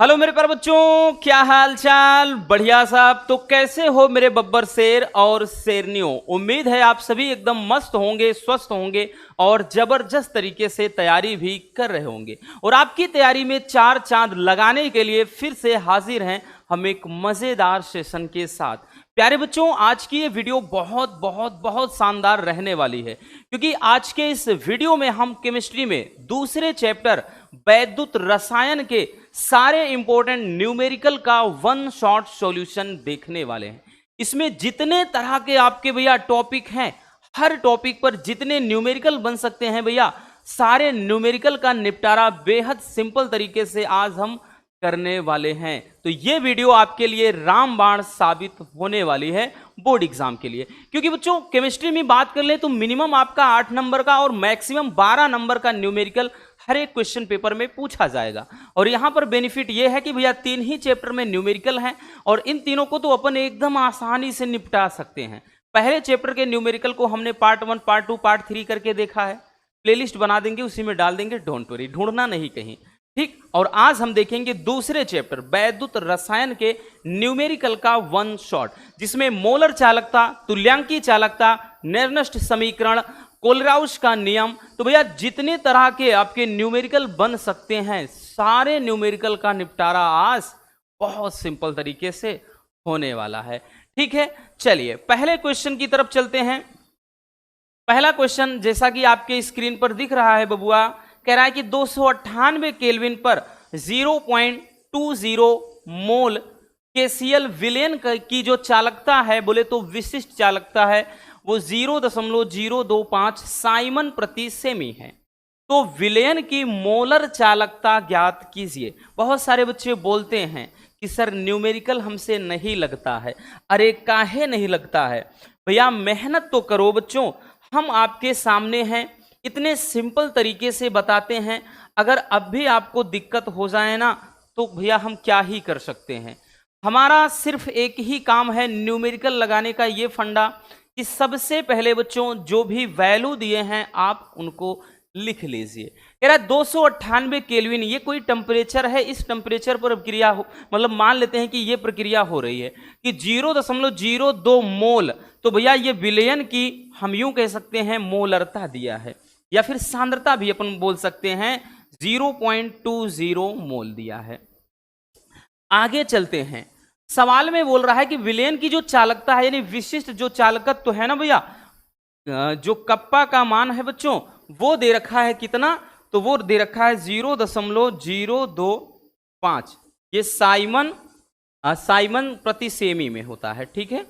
Hello मेरे प्यारे बच्चों, क्या हाल चाल। बढ़िया साहब। तो कैसे हो मेरे बब्बर शेर और शेरनियों। उम्मीद है आप सभी एकदम मस्त होंगे, स्वस्थ होंगे और जबरदस्त तरीके से तैयारी भी कर रहे होंगे। और आपकी तैयारी में चार चांद लगाने के लिए फिर से हाजिर हैं हम एक मजेदार सेशन के साथ। प्यारे बच्चों, आज की ये वीडियो बहुत बहुत बहुत शानदार रहने वाली है, क्योंकि आज के इस वीडियो में हम केमिस्ट्री में दूसरे चैप्टर वैद्युत रसायन के सारे इंपॉर्टेंट न्यूमेरिकल का वन शॉट सॉल्यूशन देखने वाले हैं। इसमें जितने तरह के आपके भैया टॉपिक हैं, हर टॉपिक पर जितने न्यूमेरिकल बन सकते हैं भैया, सारे न्यूमेरिकल का निपटारा बेहद सिंपल तरीके से आज हम करने वाले हैं। तो ये वीडियो आपके लिए रामबाण साबित होने वाली है बोर्ड एग्जाम के लिए, क्योंकि बच्चों केमिस्ट्री में बात कर ले तो मिनिमम आपका 8 नंबर का और मैक्सिमम 12 नंबर का न्यूमेरिकल हर एक क्वेश्चन पेपर में पूछा जाएगा। और यहां पर बेनिफिट यह है कि भैया 3 ही चैप्टर में न्यूमेरिकल हैं और इन तीनों को तो अपन एकदम आसानी से निपटा सकते हैं। पहले चैप्टर के न्यूमेरिकल को हमने पार्ट 1, पार्ट 2, पार्ट 3 करके देखा है। प्लेलिस्ट बना देंगे, उसी में डाल देंगे, डोंट वरी, ढूंढना नहीं कहीं, ठीक। और आज हम देखेंगे दूसरे चैप्टर वैद्युत रसायन के न्यूमेरिकल का वन शॉट, जिसमें मोलर चालकता, तुल्यांकी चालकता, नेर्नस्ट समीकरण, कोलराउस का नियम। तो भैया जितने तरह के आपके न्यूमेरिकल बन सकते हैं, सारे न्यूमेरिकल का निपटारा आज बहुत सिंपल तरीके से होने वाला है, ठीक है। चलिए पहले क्वेश्चन की तरफ चलते हैं। पहला क्वेश्चन जैसा कि आपके स्क्रीन पर दिख रहा है बबुआ, कह रहा है कि 298 केल्विन पर 0.20 मोल केसीएल विलेन की जो चालकता है, बोले तो विशिष्ट चालकता है, वो 0.025 साइमन प्रति सेमी है। तो विलेन की मोलर चालकता ज्ञात कीजिए। बहुत सारे बच्चे बोलते हैं कि सर न्यूमेरिकल हमसे नहीं लगता है। अरे काहे नहीं लगता है भैया, मेहनत तो करो बच्चों। हम आपके सामने हैं, इतने सिंपल तरीके से बताते हैं। अगर अब भी आपको दिक्कत हो जाए ना, तो भैया हम क्या ही कर सकते हैं। हमारा सिर्फ एक ही काम है न्यूमेरिकल लगाने का, ये फंडा कि सबसे पहले बच्चों जो भी वैल्यू दिए हैं आप उनको लिख लीजिए। कह रहा है 298 केल्विन, ये कोई टेम्परेचर है। इस टेम्परेचर पर क्रिया हो, मतलब मान लेते हैं कि ये प्रक्रिया हो रही है कि 0.02 मोल। तो भैया ये विलयन की हम यूं कह सकते हैं मोलरता दिया है, या फिर सांद्रता भी अपन बोल सकते हैं, 0.20 मोल दिया है। आगे चलते हैं। सवाल में बोल रहा है कि विलेन की जो चालकता है, यानी विशिष्ट जो चालकत्व तो है ना भैया, जो कप्पा का मान है बच्चों, वो दे रखा है कितना, तो वो दे रखा है 0.025। ये साइमन प्रति सेमी में होता है, ठीक है,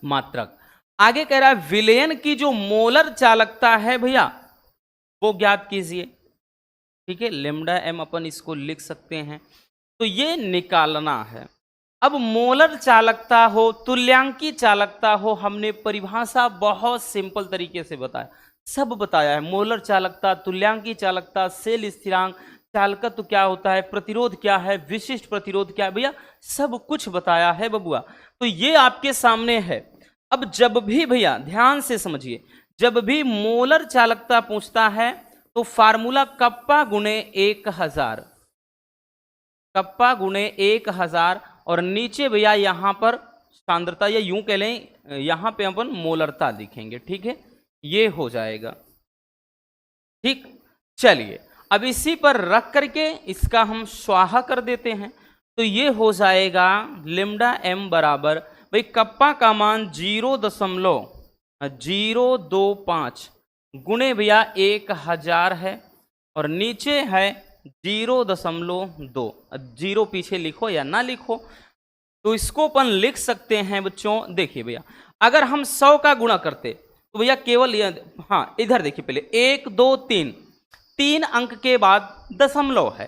मात्रक। आगे कह रहा है विलेन की जो मोलर चालकता है भैया, वो ज्ञात कीजिए, ठीक है। लेमडा एम अपन इसको लिख सकते हैं, तो ये निकालना है। अब मोलर चालकता हो, तुल्यांकी चालकता हो, हमने परिभाषा बहुत सिंपल तरीके से बताया, सब बताया है। मोलर चालकता, तुल्यांकी चालकता, सेल स्थिरांक, चालकत्व क्या होता है, प्रतिरोध क्या है, विशिष्ट प्रतिरोध क्या है, भैया सब कुछ बताया है बबुआ। तो ये आपके सामने है। अब जब भी भैया ध्यान से समझिए, जब भी मोलर चालकता पूछता है तो फार्मूला कप्पा गुणे 1000, कप्पा गुणे 1000, और नीचे भैया यहां पर सांद्रता, या यूं कह लें यहां पे अपन मोलरता लिखेंगे, ठीक है, ये हो जाएगा, ठीक। चलिए अब इसी पर रख करके इसका हम स्वाहा कर देते हैं, तो ये हो जाएगा लेमडा एम बराबर, भाई कप्पा का मान 0.025 गुणे भैया 1000 है, और नीचे है 0.2। जीरो पीछे लिखो या ना लिखो, तो इसको अपन लिख सकते हैं बच्चों। देखिए भैया अगर हम 100 का गुणा करते तो भैया केवल हाँ इधर देखिए, पहले 1 2 3 अंक के बाद दशमलव है,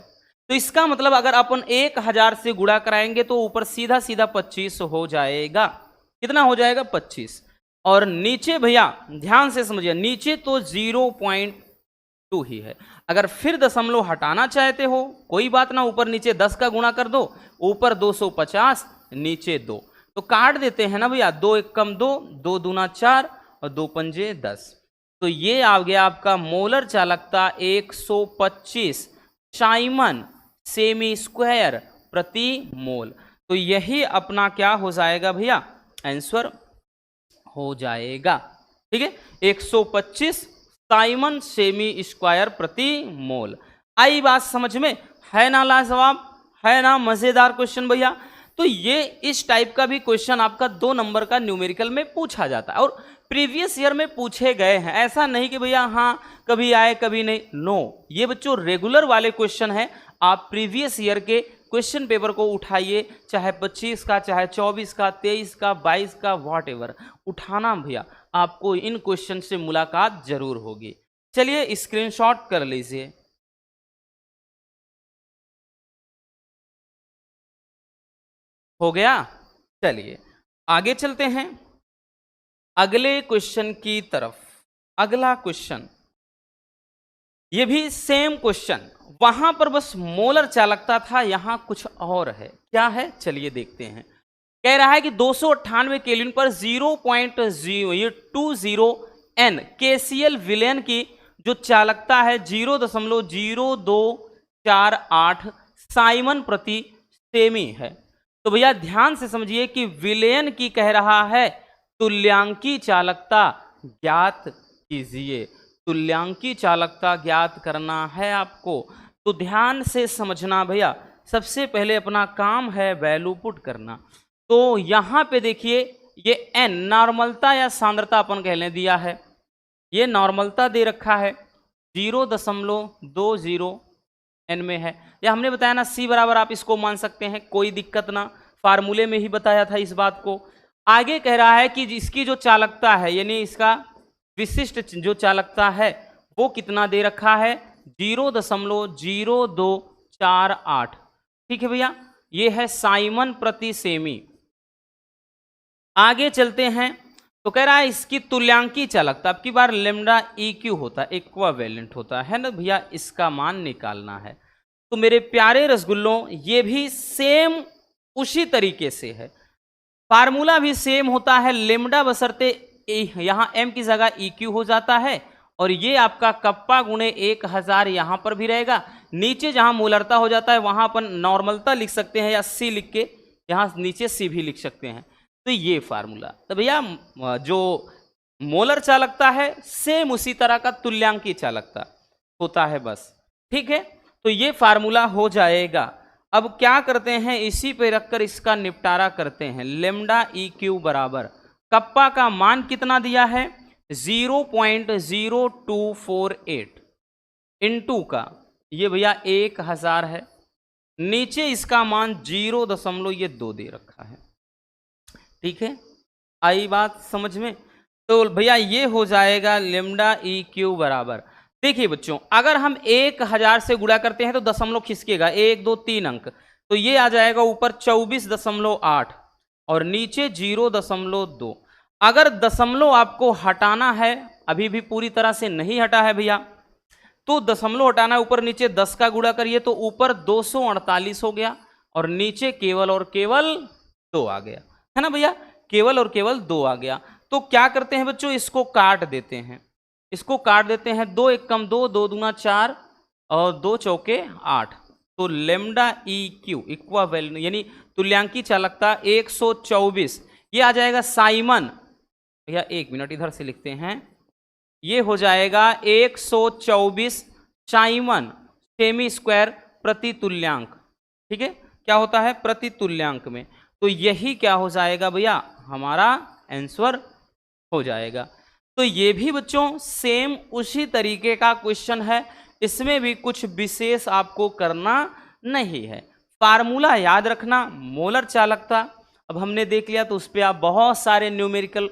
तो इसका मतलब अगर अपन 1000 से गुणा कराएंगे तो ऊपर सीधा सीधा 25 हो जाएगा। कितना हो जाएगा? 25। और नीचे भैया ध्यान से समझिए, नीचे तो 0.2 ही है। अगर फिर दशमलव हटाना चाहते हो कोई बात ना, ऊपर नीचे 10 का गुणा कर दो, ऊपर 250 नीचे 2, तो काट देते हैं ना भैया, 2 1 कम 2, 2 दूना 4 और 2 पंजे 10। तो ये आ गया आपका मोलर चालकता 125 साइमन सेमी स्क्वायर प्रति मोल। तो यही अपना क्या हो जाएगा भैया, आंसर हो जाएगा। ठीक है, 125 साइमन सेमी स्क्वायर प्रति मोल। आई बात समझ में, है ना लाजवाब, है ना मजेदार क्वेश्चन भैया। तो ये इस टाइप का भी क्वेश्चन आपका 2 नंबर का न्यूमेरिकल में पूछा जाता है और प्रीवियस ईयर में पूछे गए हैं। ऐसा नहीं कि भैया हाँ कभी आए कभी नहीं, नो, ये बच्चों रेगुलर वाले क्वेश्चन है। आप प्रीवियस ईयर के क्वेश्चन पेपर को उठाइए, चाहे 25 का, चाहे 24 का, 23 का, 22 का, व्हाट एवर उठाना भैया, आपको इन क्वेश्चन से मुलाकात जरूर होगी। चलिए स्क्रीनशॉट कर लीजिए। हो गया, चलिए आगे चलते हैं अगले क्वेश्चन की तरफ। अगला क्वेश्चन, ये भी सेम क्वेश्चन, वहां पर बस मोलर चालकता था, यहां कुछ और है। क्या है चलिए देखते हैं। कह रहा है कि 298 केल्विन पर 0.020 N KCl विलयन की जो चालकता है 0.0248 साइमन प्रति सेमी है। तो भैया ध्यान से समझिए कि विलयन की कह रहा है, तुल्यांकी चालकता ज्ञात कीजिए। तुल्यांकी चालकता ज्ञात करना है आपको, तो ध्यान से समझना भैया। सबसे पहले अपना काम है वैल्यू पुट करना। तो यहाँ पे देखिए ये n नॉर्मलता या सांद्रता अपन कहने दिया है, ये नॉर्मलता दे रखा है 0.20 n में है, या हमने बताया ना c बराबर आप इसको मान सकते हैं, कोई दिक्कत ना, फार्मूले में ही बताया था इस बात को। आगे कह रहा है कि इसकी जो चालकता है यानी इसका विशिष्ट जो चालकता है वो कितना दे रखा है 0.0248। ठीक है भैया, ये है साइमन प्रति सेमी। आगे चलते हैं तो कह रहा है इसकी तुल्यांकी चालकता, अब की बार लेमडा EQ होता है, इक्वावेलेंट होता है ना भैया, इसका मान निकालना है। तो मेरे प्यारे रसगुल्लों ये भी सेम उसी तरीके से है, फार्मूला भी सेम होता है, लेमडा बशर्ते यहाँ m की जगह EQ हो जाता है, और ये आपका कप्पा गुणे 1000 यहाँ पर भी रहेगा। नीचे जहाँ मोलरता हो जाता है वहाँ अपन नॉर्मलता लिख सकते हैं, या C लिख के यहाँ नीचे C भी लिख सकते हैं। तो ये फार्मूला, तो भैया जो मोलर चालकता है सेम उसी तरह का तुल्यांकी चालकता होता है बस। ठीक है, तो ये फार्मूला हो जाएगा। अब क्या करते हैं, इसी पे रखकर इसका निपटारा करते हैं। लेमडा EQ बराबर कप्पा का मान कितना दिया है 0.0248 इंटू का ये भैया 1000 है, नीचे इसका मान 0.2 दे रखा है। ठीक है, आई बात समझ में। तो भैया ये हो जाएगा लेमडा EQ बराबर, देखिए बच्चों अगर हम 1000 से गुणा करते हैं तो दशमलव खिसकेगा, 1 2 3 अंक, तो ये आ जाएगा ऊपर 24.8 और नीचे 0.2। अगर दशमलव आपको हटाना है, अभी भी पूरी तरह से नहीं हटा है भैया, तो दशमलव हटाना है, ऊपर नीचे 10 का गुणा करिए तो ऊपर 248 हो गया और नीचे केवल और केवल 2 आ गया, है ना भैया, केवल और केवल 2 आ गया। तो क्या करते हैं बच्चों, इसको काट देते हैं, इसको काट देते हैं, 2 1 कम 2, 2 दूना 4 और 2 चौके 8। तो लेमडा EQ इक्वावेलेंट यानी तुल्यांकी चालकता 124, ये आ जाएगा साइमन, भैया 1 मिनट इधर से लिखते हैं, ये हो जाएगा 124 साइमन सेमी स्क्वायर प्रति तुल्यांक। ठीक है, क्या होता है प्रति तुल्यांक में, तो यही क्या हो जाएगा भैया हमारा आंसर हो जाएगा। तो ये भी बच्चों सेम उसी तरीके का क्वेश्चन है, इसमें भी कुछ विशेष आपको करना नहीं है, फार्मूला याद रखना, मोलर चालकता अब हमने देख लिया, तो उस पर आप बहुत सारे न्यूमेरिकल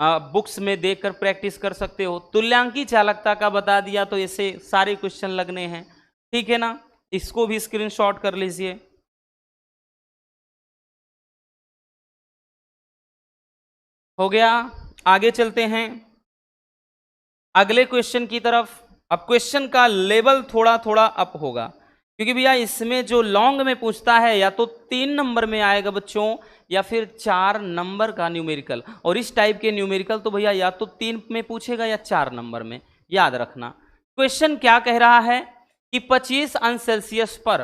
बुक्स में देखकर प्रैक्टिस कर सकते हो। तुल्यांकी चालकता का बता दिया तो ऐसे सारे क्वेश्चन लगने हैं। ठीक है ना, इसको भी स्क्रीनशॉट कर लीजिए। हो गया, आगे चलते हैं अगले क्वेश्चन की तरफ। अब क्वेश्चन का लेवल थोड़ा थोड़ा अप होगा, क्योंकि भैया इसमें जो लॉन्ग में पूछता है या तो 3 नंबर में आएगा बच्चों, या फिर 4 नंबर का न्यूमेरिकल, और इस टाइप के न्यूमेरिकल तो भैया या तो 3 में पूछेगा या 4 नंबर में, याद रखना। क्वेश्चन क्या कह रहा है कि 25 अंश सेल्सियस पर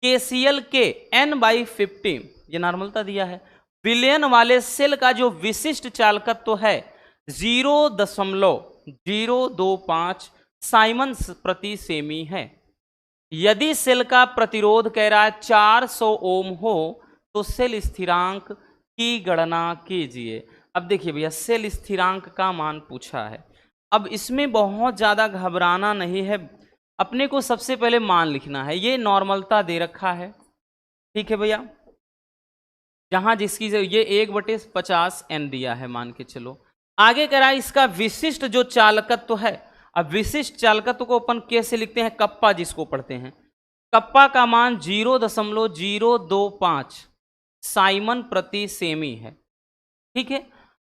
KCl के n/50, ये नॉर्मलता दिया है, विलयन वाले सेल का जो विशिष्ट चालकत्व है 0.025 साइमंस प्रति सेमी है। यदि सेल का प्रतिरोध कह रहा है 400 ओम हो तो सेल स्थिरांक की गणना कीजिए। अब देखिए भैया, सेल स्थिरांक का मान पूछा है। अब इसमें बहुत ज़्यादा घबराना नहीं है, अपने को सबसे पहले मान लिखना है। ये नॉर्मलता दे रखा है, ठीक है भैया, जहां जिसकी ये 1/50 n दिया है, मान के चलो। आगे कह रहा है इसका विशिष्ट जो चालकत्व है। अब विशिष्ट चालकत्व को अपन कैसे लिखते हैं, कप्पा जिसको पढ़ते हैं, कप्पा का मान 0.025 साइमन प्रति सेमी है, ठीक है।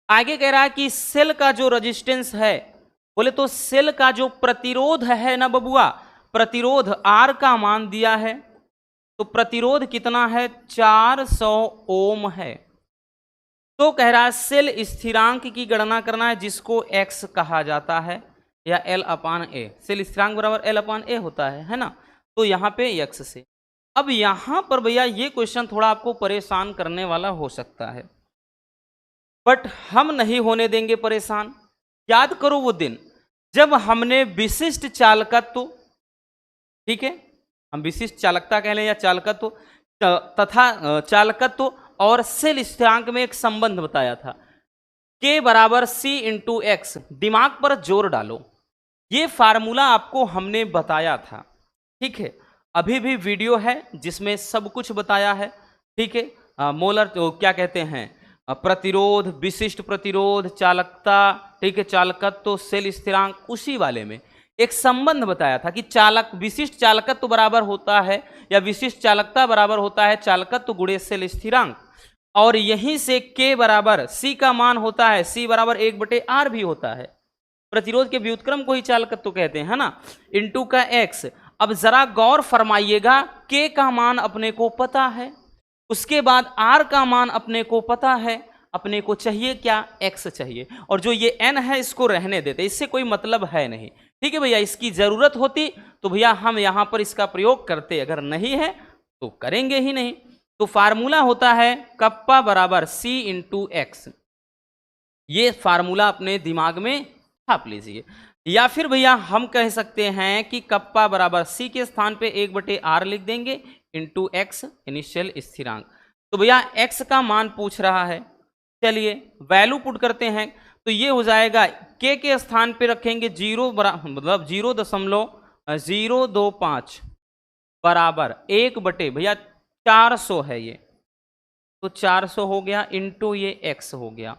आगे कह रहा है कि सेल का जो रेजिस्टेंस है, बोले तो सेल का जो प्रतिरोध है ना बबुआ, प्रतिरोध R का मान दिया है, तो प्रतिरोध कितना है 400 ओम है। तो कह रहा है सेल स्थिरांक की गणना करना है, जिसको x कहा जाता है, या L/A। सेल स्थिरांक बराबर L/A होता है ना, तो यहाँ पे x से। अब यहाँ पर भैया ये क्वेश्चन थोड़ा आपको परेशान करने वाला हो सकता है, बट हम नहीं होने देंगे परेशान। याद करो वो दिन जब हमने विशिष्ट चालकत्व, ठीक है, हम विशिष्ट चालकता कह लें या चालकत्व तथा चालकत्व और सेल स्थिरांक में एक संबंध बताया था, K बराबर C/x। दिमाग पर जोर डालो, ये फार्मूला आपको हमने बताया था, ठीक है। अभी भी वीडियो है जिसमें सब कुछ बताया है, ठीक है। मोलर तो क्या कहते हैं, प्रतिरोध, विशिष्ट प्रतिरोध, चालकता, ठीक है, चालकत्व, सेल स्थिरांक, उसी वाले में एक संबंध बताया था कि चालक विशिष्ट चालकत्व बराबर होता है, या विशिष्ट चालकता बराबर होता है चालकत्व गुणे सेल स्थिरांक। और यहीं से K बराबर C का मान होता है, C बराबर 1/R भी होता है। प्रतिरोध के व्युत्क्रम को ही चालकत्व कहते हैं, है ना, इंटू का x। अब जरा गौर फरमाइएगा, K का मान अपने को पता है, उसके बाद R का मान अपने को पता है, अपने को चाहिए क्या, x चाहिए। और जो ये n है इसको रहने देते, इससे कोई मतलब है नहीं, ठीक है भैया। इसकी जरूरत होती तो भैया हम यहां पर इसका प्रयोग करते, अगर नहीं है तो करेंगे ही नहीं। तो फार्मूला होता है कप्पा बराबर C/x। ये फार्मूला अपने दिमाग में छाप लीजिए। या फिर भैया हम कह सकते हैं कि कप्पा बराबर C के स्थान पे 1/R लिख देंगे, इंटू x इनिशियल स्थिरांक। तो भैया x का मान पूछ रहा है, चलिए वैल्यू पुट करते हैं। तो ये हो जाएगा, K के स्थान पे रखेंगे 0 मतलब 0.025 बराबर 1 भैया 400 है ये, तो 400 हो गया, इंटू ये x हो गया,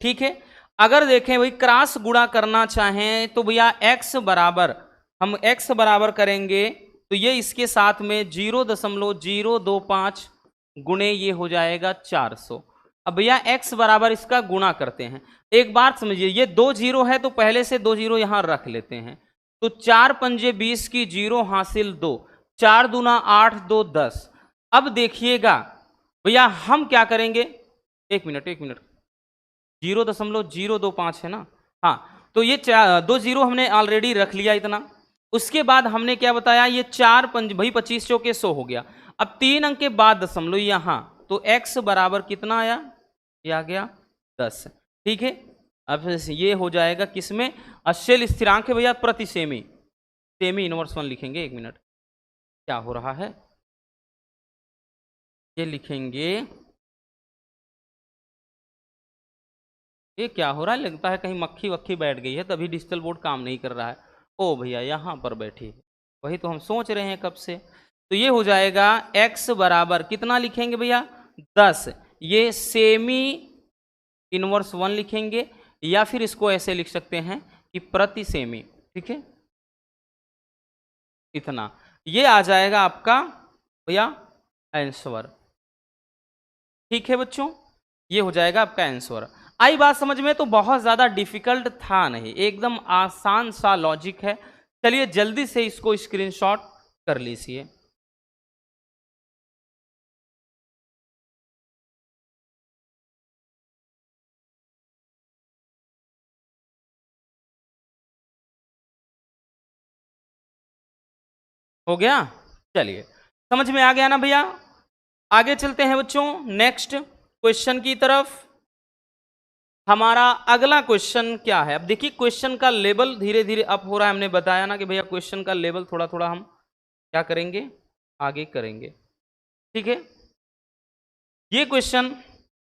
ठीक है। अगर देखें भाई क्रॉस गुणा करना चाहें तो भैया x बराबर, हम x बराबर करेंगे तो ये इसके साथ में 0.025 गुणे ये हो जाएगा 400। अब भैया x बराबर इसका गुणा करते हैं। एक बात समझिए, ये 2 जीरो है तो पहले से 2 जीरो यहां रख लेते हैं। तो 4 पंजे 20 की, जीरो हासिल 2, 4 दूना 8, 2 10। अब देखिएगा भैया हम क्या करेंगे, एक मिनट 0.025 है ना, हाँ, तो ये 2 जीरो हमने ऑलरेडी रख लिया इतना। उसके बाद हमने क्या बताया, ये 4 पंज भाई 25 चौके 100 हो गया। अब 3 अंक के बाद दशमलव यहाँ, तो x बराबर कितना आया, ये आ गया 10, ठीक है। अब ये हो जाएगा किसमें, सेल स्थिरांक है भैया प्रति सेमी, सेमी इनवर्स 1 लिखेंगे। एक मिनट, क्या हो रहा है, ये लिखेंगे, ये क्या हो रहा है, लगता है कहीं मक्खी वक्खी बैठ गई है तभी डिजिटल बोर्ड काम नहीं कर रहा है। ओ भैया यहाँ पर बैठी है, वही तो हम सोच रहे हैं कब से। तो ये हो जाएगा x बराबर कितना लिखेंगे भैया 10, ये सेमी इनवर्स 1 लिखेंगे, या फिर इसको ऐसे लिख सकते हैं कि प्रति सेमी, ठीक है, इतना। ये आ जाएगा आपका भैया आंसर, ठीक है बच्चों, ये हो जाएगा आपका आंसर। आई बात समझ में, तो बहुत ज़्यादा डिफिकल्ट था नहीं, एकदम आसान सा लॉजिक है। चलिए जल्दी से इसको स्क्रीनशॉट कर लीजिए। हो गया, चलिए समझ में आ गया ना भैया? आगे चलते हैं बच्चों नेक्स्ट क्वेश्चन की तरफ। हमारा अगला क्वेश्चन क्या है? अब देखिए क्वेश्चन का लेवल धीरे धीरे अप हो रहा है। हमने बताया ना कि भैया क्वेश्चन का लेवल थोड़ा थोड़ा हम क्या करेंगे, आगे करेंगे, ठीक है। ये क्वेश्चन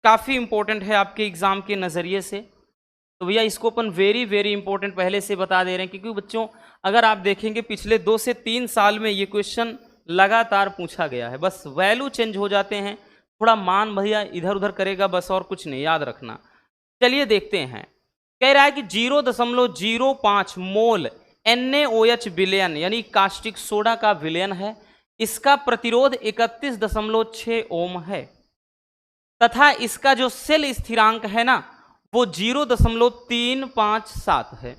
काफ़ी इंपॉर्टेंट है आपके एग्जाम के नज़रिए से, तो भैया इसको अपन वेरी वेरी इंपॉर्टेंट पहले से बता दे रहे हैं, क्योंकि बच्चों अगर आप देखेंगे पिछले 2 से 3 साल में ये क्वेश्चन लगातार पूछा गया है। बस वैल्यू चेंज हो जाते हैं, थोड़ा मान भैया इधर उधर करेगा, बस और कुछ नहीं, याद रखना। चलिए देखते हैं। कह रहा है कि 0.05 मोल NaOH विलयन यानी कास्टिक सोडा का विलयन है। इसका प्रतिरोध 31.6 ओम है तथा इसका जो सेल स्थिरांक है ना वो 0.357 है।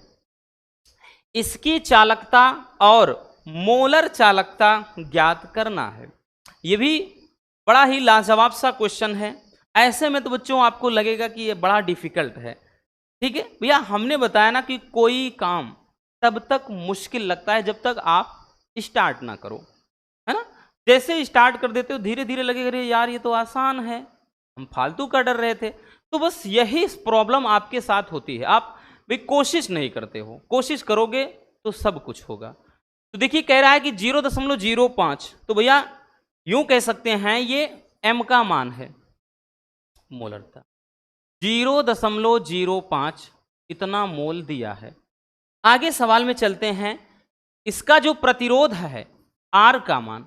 इसकी चालकता और मोलर चालकता ज्ञात करना है। ये भी बड़ा ही लाजवाब सा क्वेश्चन है। ऐसे में तो बच्चों आपको लगेगा कि ये बड़ा डिफिकल्ट है, ठीक है भैया। हमने बताया ना कि कोई काम तब तक मुश्किल लगता है जब तक आप स्टार्ट ना करो, है ना। जैसे स्टार्ट कर देते हो धीरे धीरे लगेगा अरे यार ये तो आसान है, हम फालतू का डर रहे थे। तो बस यही प्रॉब्लम आपके साथ होती है, आप भाई कोशिश नहीं करते हो। कोशिश करोगे तो सब कुछ होगा। तो देखिए कह रहा है कि 0.05, तो भैया यूं कह सकते हैं ये m का मान है, मोलरता 0.05 इतना मोल दिया है। आगे सवाल में चलते हैं। इसका जो प्रतिरोध है R का मान,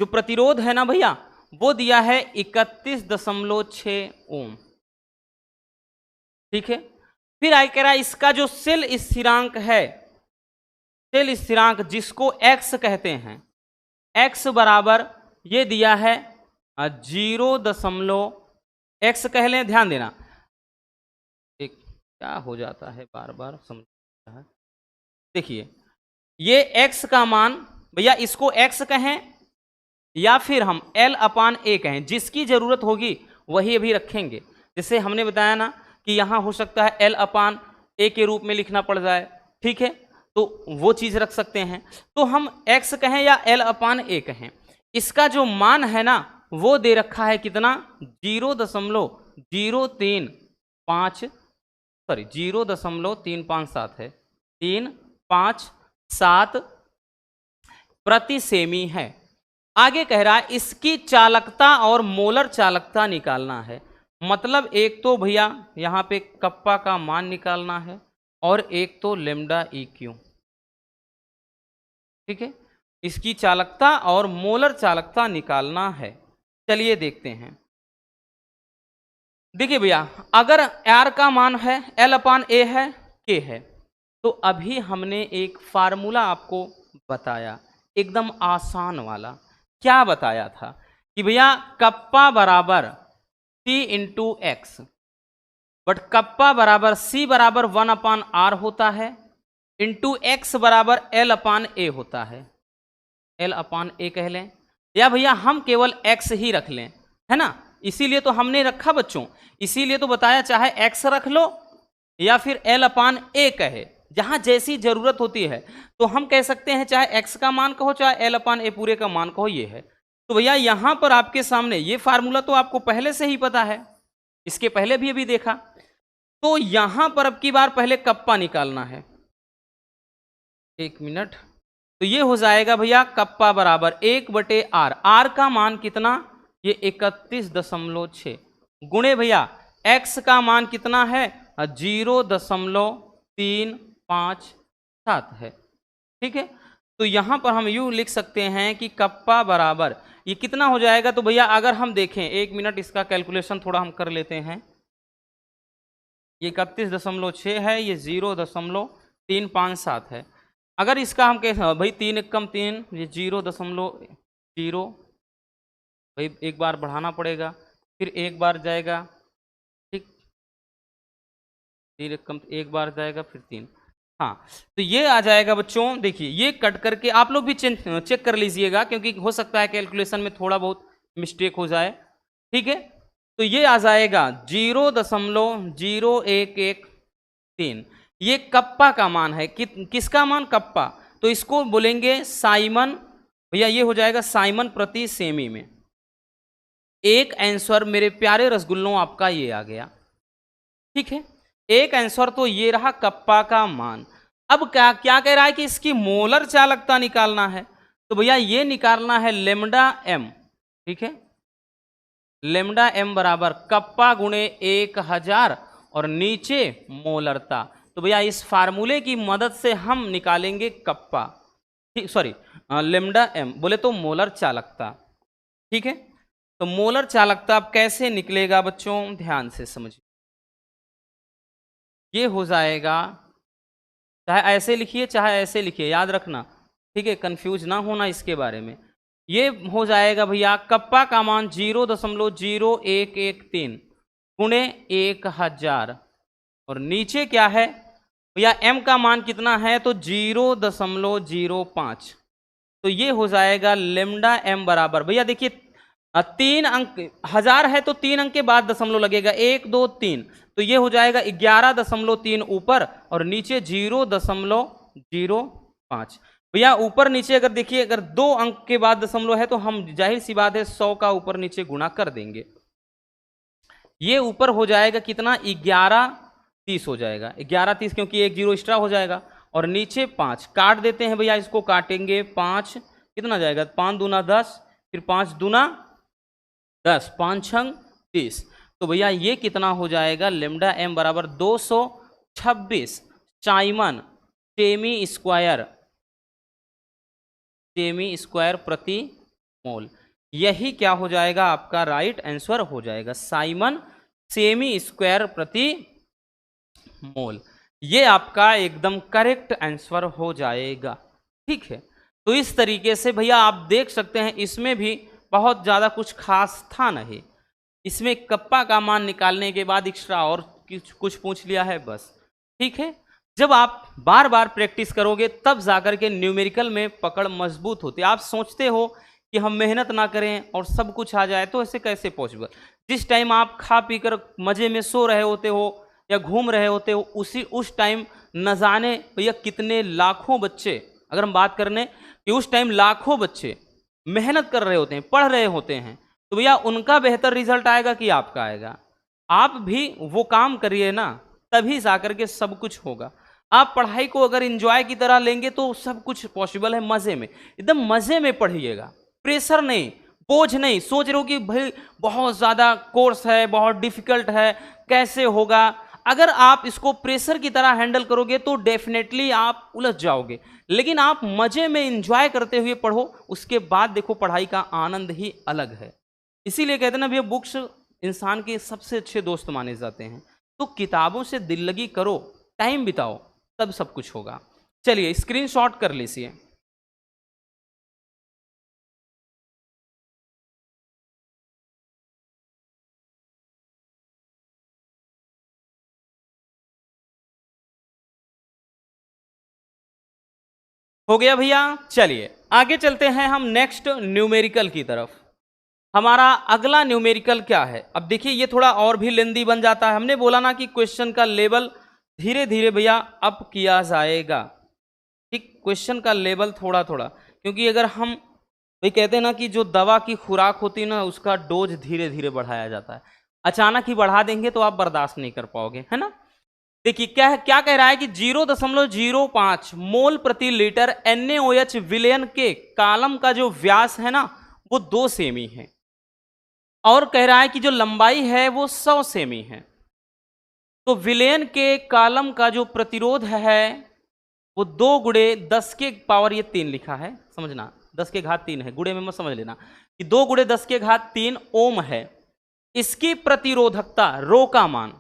जो प्रतिरोध है ना भैया वो दिया है 31.6 ओम, ठीक है। फिर आगे कह रहा है इसका जो सेल स्थिरांक है, सेल स्थिरांक जिसको x कहते हैं, x बराबर ये दिया है 0. x कह लें, ध्यान देना एक क्या हो जाता है बार बार समझ है। देखिए ये x का मान भैया इसको x कहें या फिर हम L/A कहें, जिसकी जरूरत होगी वही अभी रखेंगे। जैसे हमने बताया ना कि यहां हो सकता है L/A के रूप में लिखना पड़ जाए, ठीक है, तो वो चीज रख सकते हैं। तो हम x कहें या L/A कहें, इसका जो मान है ना वो दे रखा है कितना 0.357 है, 357 प्रति सेमी है। आगे कह रहा है इसकी चालकता और मोलर चालकता निकालना है। मतलब एक तो भैया यहाँ पे कप्पा का मान निकालना है और एक तो लेमडा EQ, ठीक है। इसकी चालकता और मोलर चालकता निकालना है। चलिए देखते हैं। देखिए भैया अगर R का मान है L/A है K है, तो अभी हमने एक फार्मूला आपको बताया एकदम आसान वाला। क्या बताया था कि भैया कप्पा बराबर C into x, but kappa बराबर C बराबर 1/R होता है इंटू एक्स बराबर L/A होता है। L/A कह लें या भैया हम केवल x ही रख लें, है ना। इसीलिए तो हमने रखा बच्चों, इसीलिए तो बताया चाहे x रख लो या फिर L/A कहे, जहां जैसी जरूरत होती है। तो हम कह सकते हैं चाहे x का मान कहो चाहे L/A पूरे का मान कहो, ये है। तो भैया यहां पर आपके सामने ये फार्मूला तो आपको पहले से ही पता है, इसके पहले भी अभी देखा। तो यहां पर अब की बार पहले कप्पा निकालना है, 1 मिनट। तो ये हो जाएगा भैया कप्पा बराबर 1/R। R का मान कितना, ये 31.6 गुणे भैया x का मान कितना है 0.357 है, ठीक है। तो यहां पर हम यूं लिख सकते हैं कि कप्पा बराबर ये कितना हो जाएगा। तो भैया अगर हम देखें 1 मिनट, इसका कैलकुलेशन थोड़ा हम कर लेते हैं। ये 31.6 है, ये 0.357 है। अगर इसका हम कहें भाई 3 एकम 3, ये 0.0, भाई एक बार बढ़ाना पड़ेगा, फिर एक बार जाएगा, ठीक, 3 एकम एक बार जाएगा फिर 3, हाँ। तो ये आ जाएगा बच्चों। देखिए ये कट करके आप लोग भी चेक कर लीजिएगा, क्योंकि हो सकता है कैलकुलेशन में थोड़ा बहुत मिस्टेक हो जाए, ठीक है। तो ये आ जाएगा 0.0113। ये कप्पा का मान है, किसका मान, कप्पा। तो इसको बोलेंगे साइमन भैया ये हो जाएगा साइमन प्रति सेमी में। एक आंसर मेरे प्यारे रसगुल्लों आपका ये आ गया, ठीक है। एक आंसर तो ये रहा कप्पा का मान। अब क्या क्या कह रहा है कि इसकी मोलर चालकता निकालना है, तो भैया ये निकालना है लेमडा एम, ठीक है। लेमडा एम बराबर कप्पा गुणे 1000 और नीचे मोलरता। तो भैया इस फार्मूले की मदद से हम निकालेंगे कप्पा, ठीक, सॉरी लेमडा एम बोले तो मोलर चालकता, ठीक है। तो मोलर चालकता अब कैसे निकलेगा बच्चों, ध्यान से समझिए। ये हो जाएगा, चाहे ऐसे लिखिए चाहे ऐसे लिखिए, याद रखना, ठीक है, कंफ्यूज ना होना इसके बारे में। ये हो जाएगा भैया कप्पा का मान 0.0113 गुणे 1000 और नीचे क्या है भैया m का मान कितना है, तो 0.05। तो ये हो जाएगा लेमडा m बराबर, भैया देखिए 3 अंक, 1000 है तो 3 अंक के बाद दशमलव लगेगा, 1 2 3, तो ये हो जाएगा 11.3 ऊपर और नीचे 0.05। भैया ऊपर नीचे अगर देखिए, अगर 2 अंक के बाद दशमलव है तो हम जाहिर सी बात है 100 का ऊपर नीचे गुणा कर देंगे। ये ऊपर हो जाएगा कितना, 1130 हो जाएगा, 1130 क्योंकि 1 0 एक्स्ट्रा हो जाएगा और नीचे 5 काट देते हैं भैया, इसको काटेंगे 5 कितना जाएगा, 5 दूना 10, फिर 5 दूना 10, 5 छंग 30। तो भैया ये कितना हो जाएगा, लेमडा एम बराबर 226 साइमन सेमी स्क्वायर प्रति मोल। यही क्या हो जाएगा, आपका राइट आंसर हो जाएगा, साइमन सेमी स्क्वायर प्रति मोल। ये आपका एकदम करेक्ट आंसर हो जाएगा, ठीक है। तो इस तरीके से भैया आप देख सकते हैं, इसमें भी बहुत ज़्यादा कुछ खास था नहीं, इसमें कप्पा का मान निकालने के बाद एक्स्ट्रा और कुछ पूछ लिया है बस, ठीक है। जब आप बार बार प्रैक्टिस करोगे तब जाकर के न्यूमेरिकल में पकड़ मजबूत होती है। आप सोचते हो कि हम मेहनत ना करें और सब कुछ आ जाए, तो ऐसे कैसे पॉसिबल। जिस टाइम आप खा पी कर मज़े में सो रहे होते हो या घूम रहे होते हो, उस टाइम न जाने भैया कितने लाखों बच्चे, अगर हम बात करने कि उस टाइम लाखों बच्चे मेहनत कर रहे होते हैं, पढ़ रहे होते हैं, तो भैया उनका बेहतर रिजल्ट आएगा कि आपका आएगा। आप भी वो काम करिए ना, तभी जाकर के सब कुछ होगा। आप पढ़ाई को अगर एंजॉय की तरह लेंगे तो सब कुछ पॉसिबल है, मज़े में, एकदम मज़े में पढ़िएगा, प्रेशर नहीं, बोझ नहीं, सोच रहे हो कि भाई बहुत ज़्यादा कोर्स है, बहुत डिफिकल्ट है, कैसे होगा। अगर आप इसको प्रेशर की तरह हैंडल करोगे तो डेफिनेटली आप उलझ जाओगे, लेकिन आप मज़े में एंजॉय करते हुए पढ़ो, उसके बाद देखो पढ़ाई का आनंद ही अलग है। इसीलिए कहते हैं ना भैया, बुक्स इंसान के सबसे अच्छे दोस्त माने जाते हैं। तो किताबों से दिल लगी करो, टाइम बिताओ, तब सब कुछ होगा। चलिए स्क्रीनशॉट कर लीजिए। हो गया भैया। चलिए आगे चलते हैं हम नेक्स्ट न्यूमेरिकल की तरफ। हमारा अगला न्यूमेरिकल क्या है, अब देखिए ये थोड़ा और भी लेंदी बन जाता है। हमने बोला ना कि क्वेश्चन का लेवल धीरे धीरे भैया अप किया जाएगा, ठीक, क्वेश्चन का लेवल थोड़ा थोड़ा, क्योंकि अगर हम भाई कहते हैं ना कि जो दवा की खुराक होती है ना, उसका डोज धीरे धीरे बढ़ाया जाता है। अचानक ही बढ़ा देंगे तो आप बर्दाश्त नहीं कर पाओगे, है ना। देखिए क्या क्या कह रहा है कि 0.05 मोल प्रति लीटर NaOH विलयन के कालम का जो व्यास है ना वो 2 सेमी है, और कह रहा है कि जो लंबाई है वो 100 सेमी है। तो विलयन के कालम का जो प्रतिरोध है वो 2 गुणे 10 के पावर ये 3 लिखा है, समझना 10 के घात 3 है, गुणे में मत समझ लेना, कि 2 गुणे 10 के घात 3 ओम है। इसकी प्रतिरोधकता रो का मान,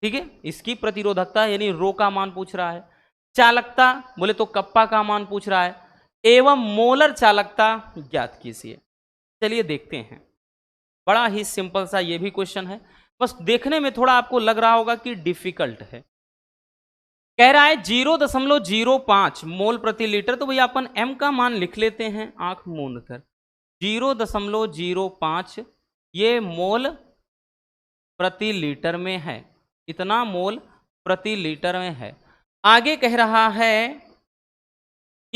ठीक है, इसकी प्रतिरोधकता यानी रो का मान पूछ रहा है। चालकता बोले तो कप्पा का मान पूछ रहा है, एवं मोलर चालकता ज्ञात कीजिए। चलिए देखते हैं, बड़ा ही सिंपल सा ये भी क्वेश्चन है, बस देखने में थोड़ा आपको लग रहा होगा कि डिफिकल्ट है। कह रहा है 0.05 मोल प्रति लीटर, तो भैया अपन m का मान लिख लेते हैं आंख मूंद कर। 0.05 ये मोल प्रति लीटर में है, इतना मोल प्रति लीटर में है। आगे कह रहा है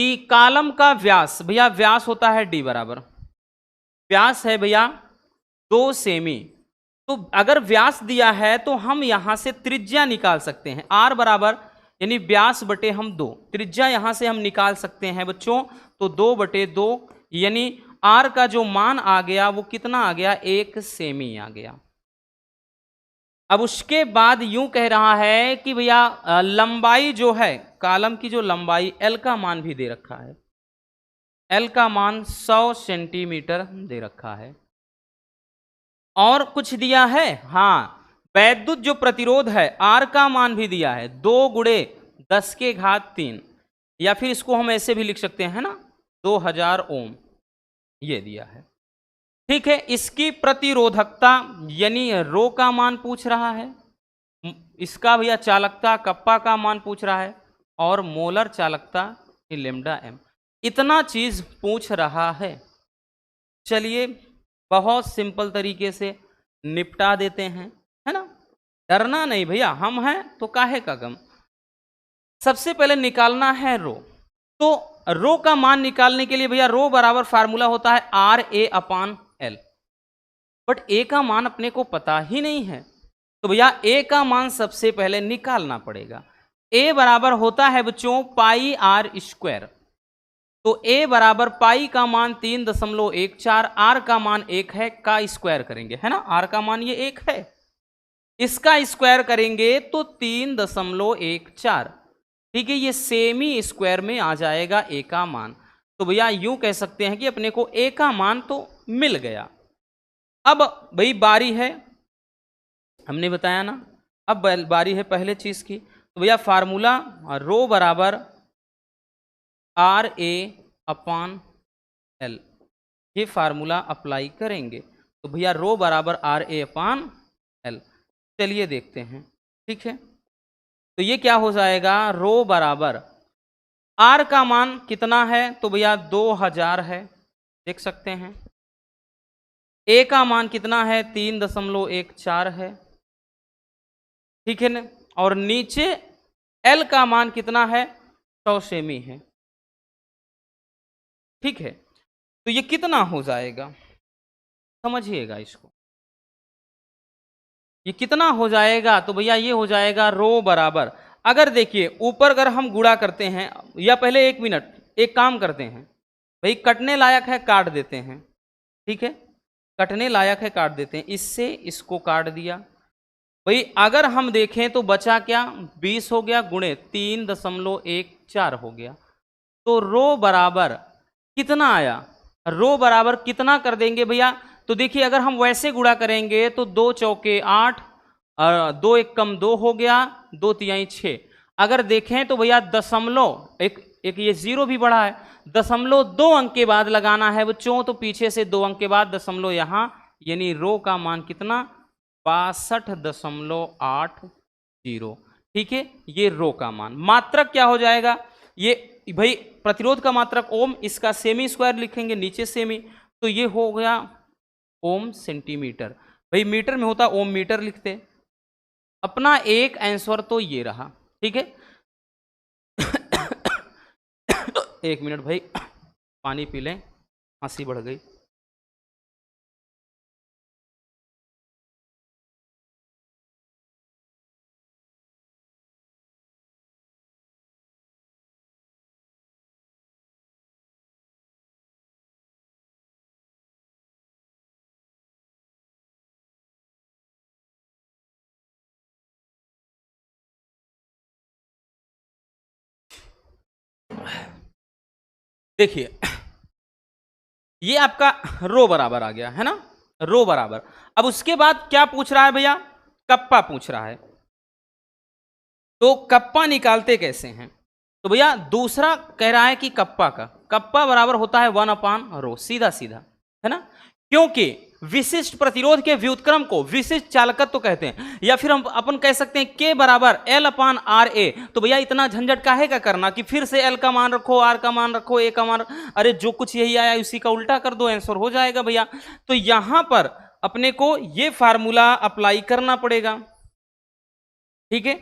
कि कॉलम का व्यास, भैया व्यास होता है d बराबर, व्यास है भैया 2 सेमी। तो अगर व्यास दिया है तो हम यहां से त्रिज्या निकाल सकते हैं, r बराबर यानी व्यास बटे हम 2, त्रिज्या यहां से हम निकाल सकते हैं बच्चों, तो 2/2 यानी r का जो मान आ गया वो कितना आ गया, 1 सेमी आ गया। अब उसके बाद यूं कह रहा है कि भैया लंबाई जो है, कॉलम की जो लंबाई l का मान भी दे रखा है, l का मान 100 सेंटीमीटर दे रखा है। और कुछ दिया है, हाँ वैद्युत जो प्रतिरोध है R का मान भी दिया है 2×10⁻³ या फिर इसको हम ऐसे भी लिख सकते हैं ना 2000 ओम, ये दिया है। ठीक है, इसकी प्रतिरोधकता यानी रो का मान पूछ रहा है, इसका भैया चालकता कप्पा का मान पूछ रहा है, और मोलर चालकता λm, इतना चीज पूछ रहा है। चलिए बहुत सिंपल तरीके से निपटा देते हैं, है ना, डरना नहीं भैया, हम हैं तो काहे का गम। सबसे पहले निकालना है रो, तो रो का मान निकालने के लिए भैया रो बराबर फार्मूला होता है RA/L, बट ए का मान अपने को पता ही नहीं है, तो भैया ए का मान सबसे पहले निकालना पड़ेगा। ए बराबर होता है बच्चों πr², तो ए बराबर पाई का मान 3.14, आर का मान 1 है, का स्क्वायर करेंगे, है ना, आर का मान ये 1 है, इसका स्क्वायर करेंगे तो 3.14, ठीक है, ये सेमी स्क्वायर में आ जाएगा ए का मान। तो भैया यूं कह सकते हैं कि अपने को ए का मान तो मिल गया। अब भाई बारी है, हमने बताया ना, अब बारी है पहले चीज की, तो भैया फार्मूला रो बराबर RA/L, ये फार्मूला अप्लाई करेंगे, तो भैया रो बराबर RA/L। चलिए देखते हैं, ठीक है, तो ये क्या हो जाएगा, रो बराबर R का मान कितना है, तो भैया 2000 है, देख सकते हैं, A का मान कितना है 3.14 है, ठीक है ना, और नीचे L का मान कितना है 100 सेमी है, ठीक है, तो ये कितना हो जाएगा, समझिएगा इसको, ये कितना हो जाएगा, तो भैया ये हो जाएगा रो बराबर, अगर देखिए ऊपर अगर हम गुणा करते हैं, या पहले 1 मिनट एक काम करते हैं भाई, कटने लायक है काट देते हैं, ठीक है, कटने लायक है काट देते हैं, इससे इसको काट दिया भाई, अगर हम देखें तो बचा क्या 20 हो गया गुणे 3.14 हो गया, तो रो बराबर कितना आया, रो बराबर कितना कर देंगे भैया, तो देखिए अगर हम वैसे गुणा करेंगे तो 2 चौके 8, 2 1 कम 2 हो गया, 2 तिहाई 6, अगर देखें तो भैया दशमलव एक ये जीरो भी बढ़ा है, 0.2 अंक के बाद लगाना है बच्चों, तो पीछे से 2 अंक के बाद दशमलव यहां, यानी रो का मान कितना 62.80, ठीक है, ये रो का मान। मात्रक क्या हो जाएगा, ये भाई प्रतिरोध का मात्रक ओम, इसका सेमी स्क्वायर लिखेंगे नीचे सेमी, तो ये हो गया ओम सेंटीमीटर, भाई मीटर में होता ओम मीटर लिखते, अपना एक आंसर तो ये रहा, ठीक है। 1 मिनट भाई पानी पी लें, हंसी बढ़ गई। देखिए ये आपका रो बराबर आ गया है ना, रो बराबर, अब उसके बाद क्या पूछ रहा है भैया, कप्पा पूछ रहा है, तो कप्पा निकालते कैसे हैं, तो भैया दूसरा कह रहा है कि कप्पा बराबर होता है 1/रो, सीधा सीधा, है ना, क्योंकि विशिष्ट प्रतिरोध के व्युत्क्रम को विशिष्ट चालकत्व तो कहते हैं, या फिर हम अपन कह सकते हैं K बराबर L/RA, तो भैया इतना झंझट काहे का करना कि फिर से L का मान रखो, R का मान रखो, A का मान, अरे जो कुछ यही आया उसी का उल्टा कर दो, आंसर हो जाएगा भैया। तो यहां पर अपने को ये फार्मूला अप्लाई करना पड़ेगा, ठीक है,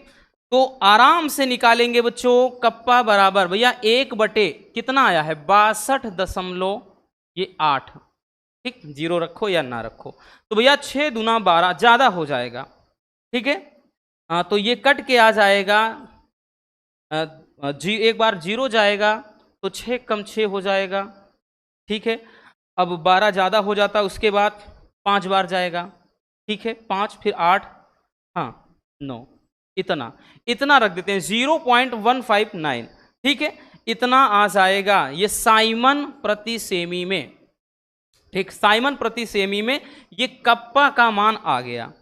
तो आराम से निकालेंगे बच्चों, कप्पा बराबर भैया 1 बटे कितना आया है 62.8। ठीक, जीरो रखो या ना रखो, तो भैया 6 दूना 12 ज्यादा हो जाएगा। ठीक है, तो ये कट के आ जाएगा, एक बार जीरो जाएगा तो 6 कम 6 हो जाएगा। ठीक है, अब 12 ज्यादा हो जाता, उसके बाद 5 बार जाएगा। ठीक है, 5 फिर 8, हाँ 9, इतना इतना रख देते हैं 0.159। ठीक है, इतना आ जाएगा ये साइमन प्रति सेमी में। ठीक, साइमन प्रति सेमी में ये कप्पा का मान आ गया।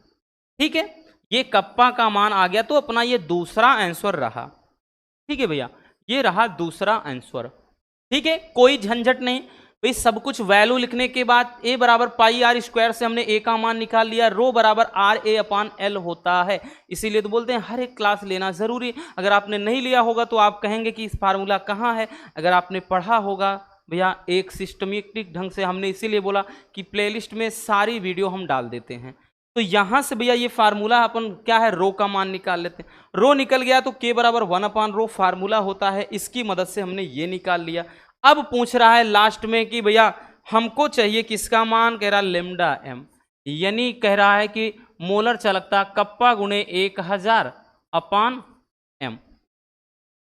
ठीक है, ये कप्पा का मान आ गया, तो अपना ये दूसरा आंसर रहा। ठीक है भैया, ये रहा दूसरा आंसर। ठीक है, कोई झंझट नहीं भाई, सब कुछ वैल्यू लिखने के बाद a बराबर पाई आर स्क्वायर से हमने a का मान निकाल लिया, रो बराबर आर ए अपान एल होता है। इसीलिए तो बोलते हैं हर एक क्लास लेना जरूरी। अगर आपने नहीं लिया होगा तो आप कहेंगे कि इस फार्मूला कहाँ है। अगर आपने पढ़ा होगा भैया एक सिस्टमेटिक ढंग से, हमने इसीलिए बोला कि प्लेलिस्ट में सारी वीडियो हम डाल देते हैं। तो यहां से भैया ये फार्मूला अपन क्या है, रो का मान निकाल लेते हैं। रो निकल गया तो k बराबर 1/रो फार्मूला होता है, इसकी मदद से हमने ये निकाल लिया। अब पूछ रहा है लास्ट में कि भैया हमको चाहिए किसका मान, कह रहा लेमडा m, यानी कह रहा है कि मोलर चालकता कप्पा गुणे 1000/m।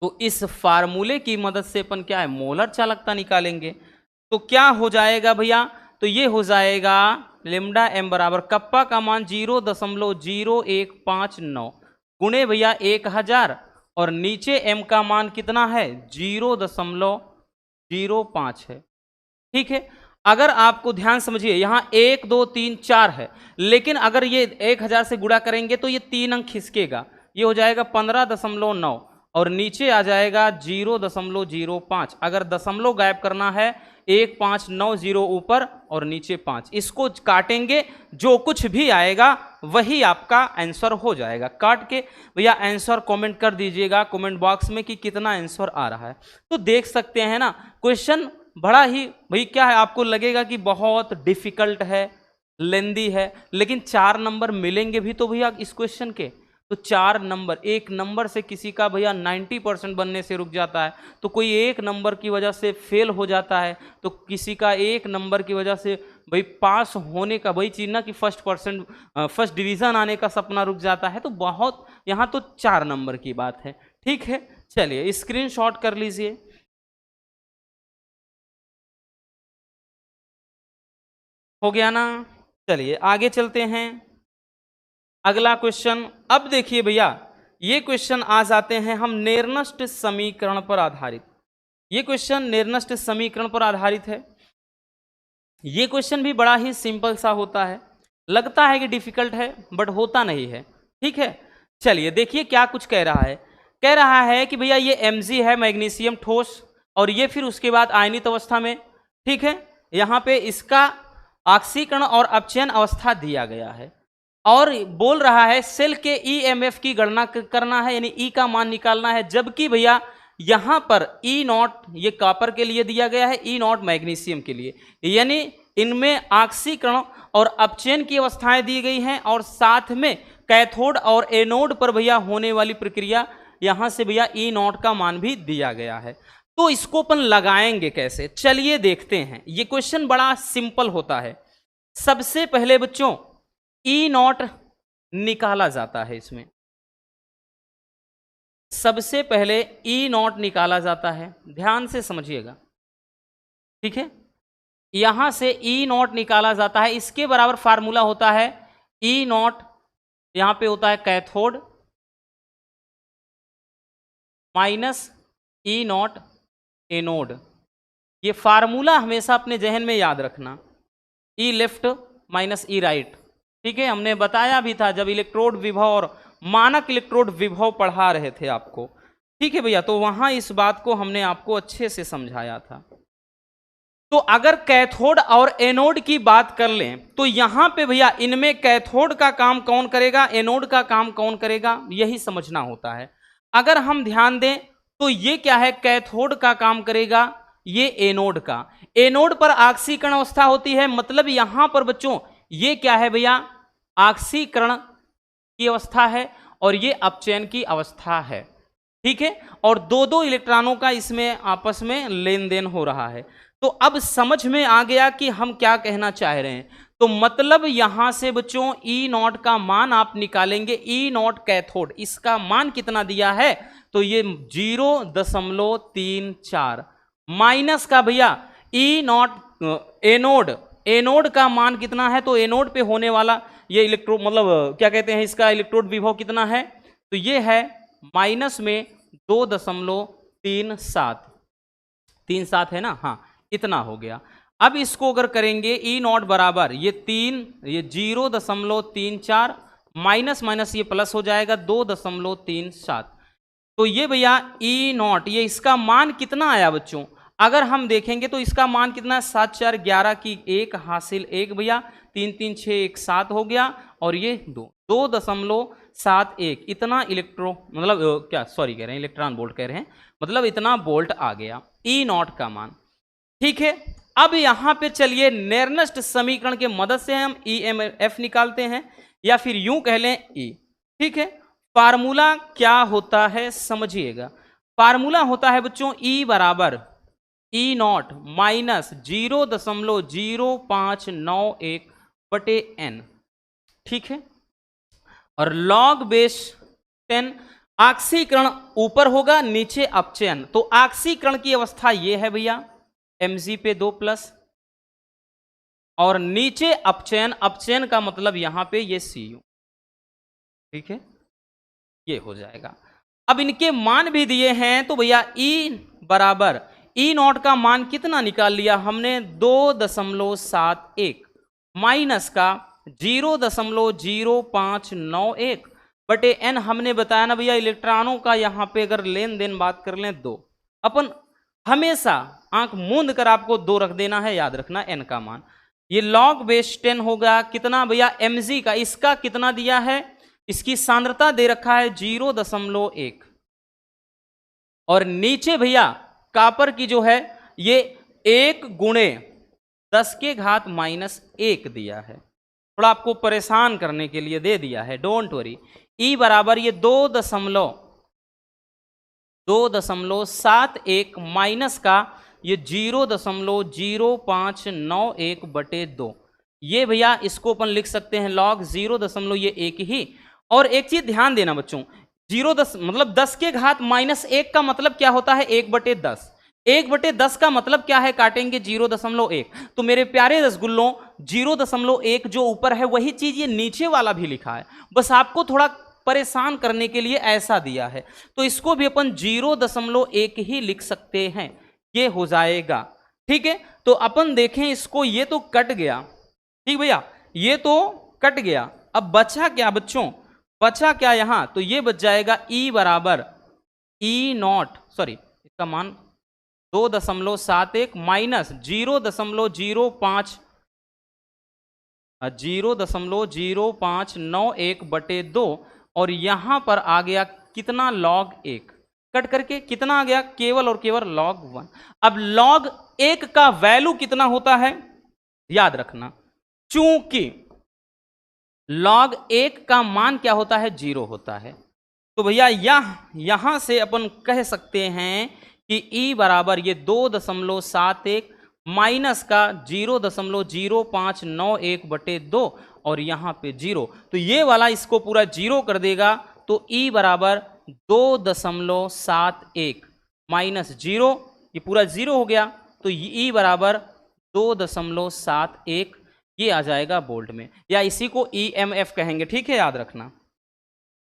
तो इस फार्मूले की मदद से अपन क्या है, मोलर चालकता निकालेंगे। तो क्या हो जाएगा भैया, तो ये हो जाएगा लेमडा m बराबर कप्पा का मान 0.0159 गुणे भैया 1000, और नीचे m का मान कितना है 0.05 है। ठीक है, अगर आपको ध्यान समझिए, यहाँ 1 2 3 4 है, लेकिन अगर ये 1000 से गुणा करेंगे तो ये 3 अंक खिसकेगा, ये हो जाएगा 15.9 और नीचे आ जाएगा 0.05। अगर दशमलव गायब करना है 1590 ऊपर और नीचे 5, इसको काटेंगे, जो कुछ भी आएगा वही आपका आंसर हो जाएगा। काट के भैया आंसर कमेंट कर दीजिएगा कमेंट बॉक्स में कि कितना आंसर आ रहा है। तो देख सकते हैं ना, क्वेश्चन बड़ा ही भाई क्या है, आपको लगेगा कि बहुत डिफिकल्ट है, लेंदी है, लेकिन 4 नंबर मिलेंगे भी तो भैया इस क्वेश्चन के। तो 4 नंबर, एक नंबर से किसी का भैया 90% बनने से रुक जाता है, तो कोई एक नंबर की वजह से फेल हो जाता है, तो किसी का एक नंबर की वजह से भाई पास होने का वही चीज ना कि फर्स्ट डिवीजन आने का सपना रुक जाता है। तो बहुत यहाँ तो 4 नंबर की बात है। ठीक है, चलिए स्क्रीनशॉट कर लीजिए। हो गया ना, चलिए आगे चलते हैं। अगला क्वेश्चन, अब देखिए भैया ये क्वेश्चन आ जाते हैं हम नेरनस्ट समीकरण पर आधारित। ये क्वेश्चन नेरनस्ट समीकरण पर आधारित है। ये क्वेश्चन भी बड़ा ही सिंपल सा होता है, लगता है कि डिफिकल्ट है बट होता नहीं है। ठीक है, चलिए देखिए क्या कुछ कह रहा है। कह रहा है कि भैया ये Mg है मैग्नीशियम ठोस, और ये फिर उसके बाद आयनित अवस्था में। ठीक है, यहाँ पे इसका ऑक्सीकरण और अपचयन अवस्था दिया गया है, और बोल रहा है सेल के EMF की गणना करना है, यानी E का मान निकालना है। जबकि भैया यहां पर E0 ये कॉपर के लिए दिया गया है, E0 मैग्नीशियम के लिए, यानी इनमें ऑक्सीकरण और अपचयन की अवस्थाएं दी गई हैं, और साथ में कैथोड और एनोड पर भैया होने वाली प्रक्रिया, यहां से भैया E0 का मान भी दिया गया है। तो इसको अपन लगाएंगे कैसे, चलिए देखते हैं। ये क्वेश्चन बड़ा सिंपल होता है। सबसे पहले बच्चों E0 निकाला जाता है, इसमें सबसे पहले E0 निकाला जाता है, ध्यान से समझिएगा। ठीक है, यहां से E0 निकाला जाता है, इसके बराबर फार्मूला होता है E0, यहां पे होता है कैथोड माइनस E0 एनोड। ये फार्मूला हमेशा अपने जहन में याद रखना, E left minus E right. ठीक है, हमने बताया भी था जब इलेक्ट्रोड विभव और मानक इलेक्ट्रोड विभव पढ़ा रहे थे आपको। ठीक है भैया, तो वहां इस बात को हमने आपको अच्छे से समझाया था। तो अगर कैथोड और एनोड की बात कर लें तो यहां पे भैया इनमें कैथोड का काम कौन करेगा, एनोड का काम कौन करेगा, यही समझना होता है। अगर हम ध्यान दें तो ये क्या है, कैथोड का काम करेगा, ये एनोड का। एनोड पर ऑक्सीकरण अवस्था होती है, मतलब यहां पर बच्चों ये क्या है भैया, ऑक्सीकरण की अवस्था है, और ये अपचयन की अवस्था है, ठीक है। और दो दो इलेक्ट्रॉनों का इसमें आपस में लेन देन हो रहा है। तो अब समझ में आ गया कि हम क्या कहना चाह रहे हैं। तो मतलब यहां से बच्चों ई नॉट का मान आप निकालेंगे, ई नॉट कैथोड, इसका मान कितना दिया है, तो ये 0.34 माइनस का भैया ई नॉट एनोड, एनोड का मान कितना है, तो एनोड पे होने वाला ये इलेक्ट्रोड मतलब क्या कहते हैं इसका इलेक्ट्रोड विभव कितना है, तो ये है माइनस में 2.37 है ना, हाँ इतना हो गया। अब इसको अगर करेंगे ई नॉट बराबर ये 3, ये 0.34 माइनस माइनस ये प्लस हो जाएगा 2.37। तो ये भैया ई नॉट, ये इसका मान कितना आया बच्चों, अगर हम देखेंगे तो इसका मान कितना है, 7 4 11 की 1 हासिल 1 भैया, 3 3 6 1 7 हो गया, और ये 2.71 इतना इलेक्ट्रो मतलब क्या सॉरी कह रहे हैं इलेक्ट्रॉन वोल्ट कह रहे हैं, मतलब इतना वोल्ट आ गया ई नॉट का मान, ठीक है। अब यहां पे चलिए नेर्नस्ट समीकरण के मदद से हम ईएमएफ निकालते हैं, या फिर यूं कह लें ई, ठीक है। फार्मूला क्या होता है समझिएगा, फार्मूला होता है बच्चों ई बराबर ई नॉट माइनस 0.0591 बटे एन, ठीक है। और लॉग बेस 10, ऑक्सीकरण ऊपर होगा नीचे अपचयन, तो ऑक्सीकरण की अवस्था ये है भैया Mg पे 2+, और नीचे अपचयन, अपचयन का मतलब यहां पे ये Cu, ठीक है, ये हो जाएगा। अब इनके मान भी दिए हैं, तो भैया E बराबर ई नॉट का मान कितना निकाल लिया हमने 2.71 माइनस का 0.0591 बटे एन, हमने बताया ना भैया इलेक्ट्रॉनों का यहां पे अगर लेन देन बात कर लें 2, अपन हमेशा आंख मूंद कर आपको 2 रख देना है, याद रखना एन का मान। ये लॉग बेस 10 होगा कितना भैया Mg का, इसका कितना दिया है, इसकी सांद्रता दे रखा है 0.1, और नीचे भैया कापर की जो है ये 1 गुणे 10 के घात -1 दिया है, थोड़ा आपको परेशान करने के लिए दे दिया है, डोंट वरी। ई बराबर ये 2.71 माइनस का ये 0.0591 बटे 2, ये भैया इसको अपन लिख सकते हैं लॉग 0.1 ही। और एक चीज ध्यान देना बच्चों, 0 मतलब 10 के घात -1 का मतलब क्या होता है 1/10, 1/10 का मतलब क्या है, काटेंगे 0.1, तो मेरे प्यारे रसगुल्लों 0.1 जो ऊपर है वही चीज ये नीचे वाला भी लिखा है, बस आपको थोड़ा परेशान करने के लिए ऐसा दिया है, तो इसको भी अपन 0.1 ही लिख सकते हैं, ये हो जाएगा, ठीक है। तो अपन देखें इसको, ये तो कट गया, ठीक भैया, ये तो कट गया, अब बचा क्या बच्चों, बचा क्या यहां, तो ये बच जाएगा ई बराबर ई नॉट, सॉरी इसका मान 2.71 माइनस 0.0591 बटे 2, और यहां पर आ गया कितना log 1, कट करके कितना आ गया, केवल और केवल log 1। अब log 1 का वैल्यू कितना होता है, याद रखना, चूंकि log 1 का मान क्या होता है 0 होता है, तो भैया यहां से अपन कह सकते हैं कि E बराबर ये 2.71 माइनस का 0.0591 बटे 2, और यहां पे 0, तो ये वाला इसको पूरा 0 कर देगा, तो E बराबर 2.71 माइनस 0, ये पूरा 0 हो गया, तो E बराबर 2.71 ये आ जाएगा वोल्ट में, या इसी को EMF कहेंगे, ठीक है, याद रखना,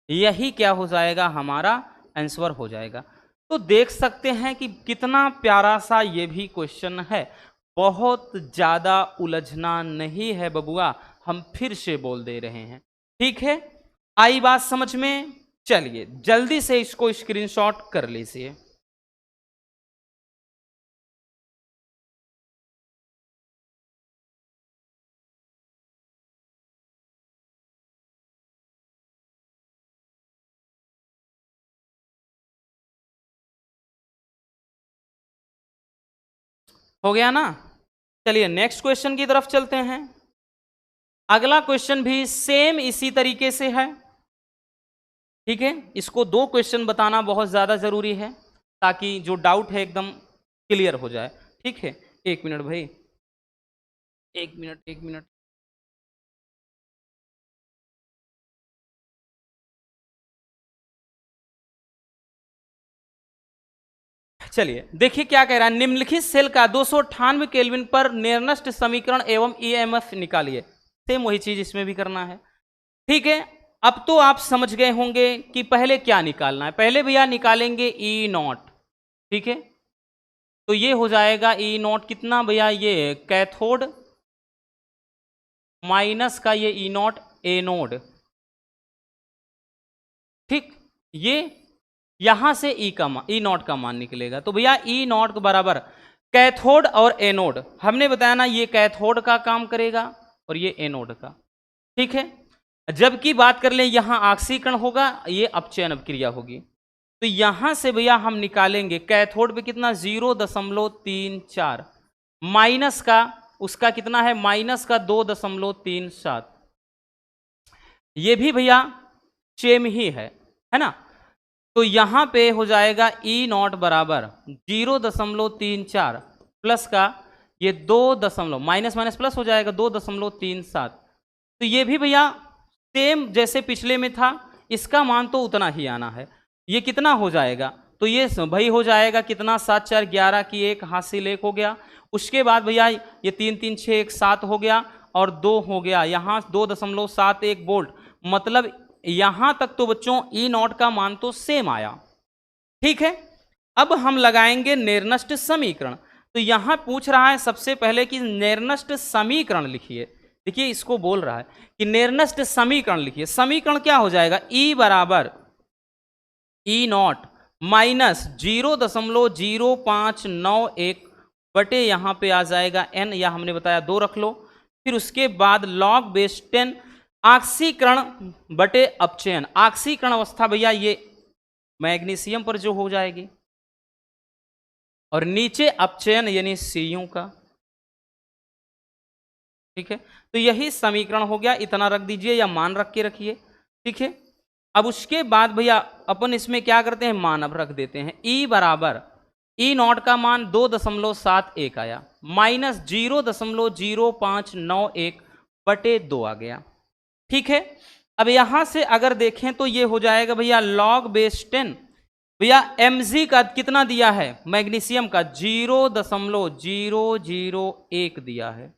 यही क्या हो जाएगा हमारा आंसर हो जाएगा। तो देख सकते हैं कि कितना प्यारा सा ये भी क्वेश्चन है, बहुत ज्यादा उलझना नहीं है बबुआ, हम फिर से बोल दे रहे हैं, ठीक है, आई बात समझ में। चलिए जल्दी से इसको स्क्रीनशॉट कर लीजिए। हो गया ना, चलिए नेक्स्ट क्वेश्चन की तरफ चलते हैं। अगला क्वेश्चन भी सेम इसी तरीके से है, ठीक है, इसको 2 क्वेश्चन बताना बहुत ज़्यादा ज़रूरी है ताकि जो डाउट है एकदम क्लियर हो जाए। ठीक है, 1 मिनट भाई, 1 मिनट, 1 मिनट। चलिए देखिए क्या कह रहा है, निम्नलिखित सेल का 298 केल्विन पर निर्नष्ट समीकरण एवं ईएमएफ निकालिए। सेम वही चीज इसमें भी करना है। ठीक है, अब तो आप समझ गए होंगे कि पहले क्या निकालना है। पहले भैया निकालेंगे ई नॉट। ठीक है, तो ये हो जाएगा ई नॉट कितना भैया, ये कैथोड माइनस का ये ई नॉट एनोड। ठीक, ये यहां से ई नॉट का मान निकलेगा। तो भैया ई नॉट के बराबर कैथोड और एनोड, हमने बताया ना ये कैथोड का काम करेगा और ये एनोड का। ठीक है, जबकि बात कर लें यहां ऑक्सीकरण होगा, ये अपचयन अभिक्रिया होगी। तो यहां से भैया हम निकालेंगे कैथोड पे कितना 0.34 माइनस का उसका कितना है, माइनस का 2.37। ये भी भैया सेम ही है ना। तो यहां पे हो जाएगा ई नॉट बराबर 0.34 प्लस का ये 2 माइनस माइनस प्लस हो जाएगा 2.37। तो ये भी भैया सेम जैसे पिछले में था, इसका मान तो उतना ही आना है। ये कितना हो जाएगा, तो ये भाई हो जाएगा कितना 7 4 11 की 1 हासिल 1 हो गया। उसके बाद भैया ये 3 3 6 1 7 हो गया और 2 हो गया, यहाँ 2.71 वोल्ट। मतलब यहां तक तो बच्चों ई नॉट का मान तो सेम आया। ठीक है, अब हम लगाएंगे निर्नष्ट समीकरण। तो यहां पूछ रहा है सबसे पहले कि निर्नष्ट समीकरण लिखिए। देखिए इसको बोल रहा है कि निर्नष्ट समीकरण लिखिए। समीकरण क्या हो जाएगा, ई बराबर ई नॉट माइनस 0.0591 बटे यहां पे आ जाएगा एन, या हमने बताया 2 रख लो। फिर उसके बाद लॉग बेस 10 ऑक्सीकरण बटे अपचयन। ऑक्सीकरण अवस्था भैया ये मैग्नीशियम पर जो हो जाएगी, और नीचे अपचयन यानी सीयू का। ठीक है, तो यही समीकरण हो गया, इतना रख दीजिए या मान रख के रखिए। ठीक है, अब उसके बाद भैया अपन इसमें क्या करते हैं, मान अब रख देते हैं। ई बराबर ई नॉट का मान 2.71 आया माइनस 0.0591 बटे 2 आ गया। ठीक है, अब यहां से अगर देखें तो ये हो जाएगा भैया लॉग बेस 10। भैया mg का कितना दिया है, मैग्नीशियम का 0.001 दिया है।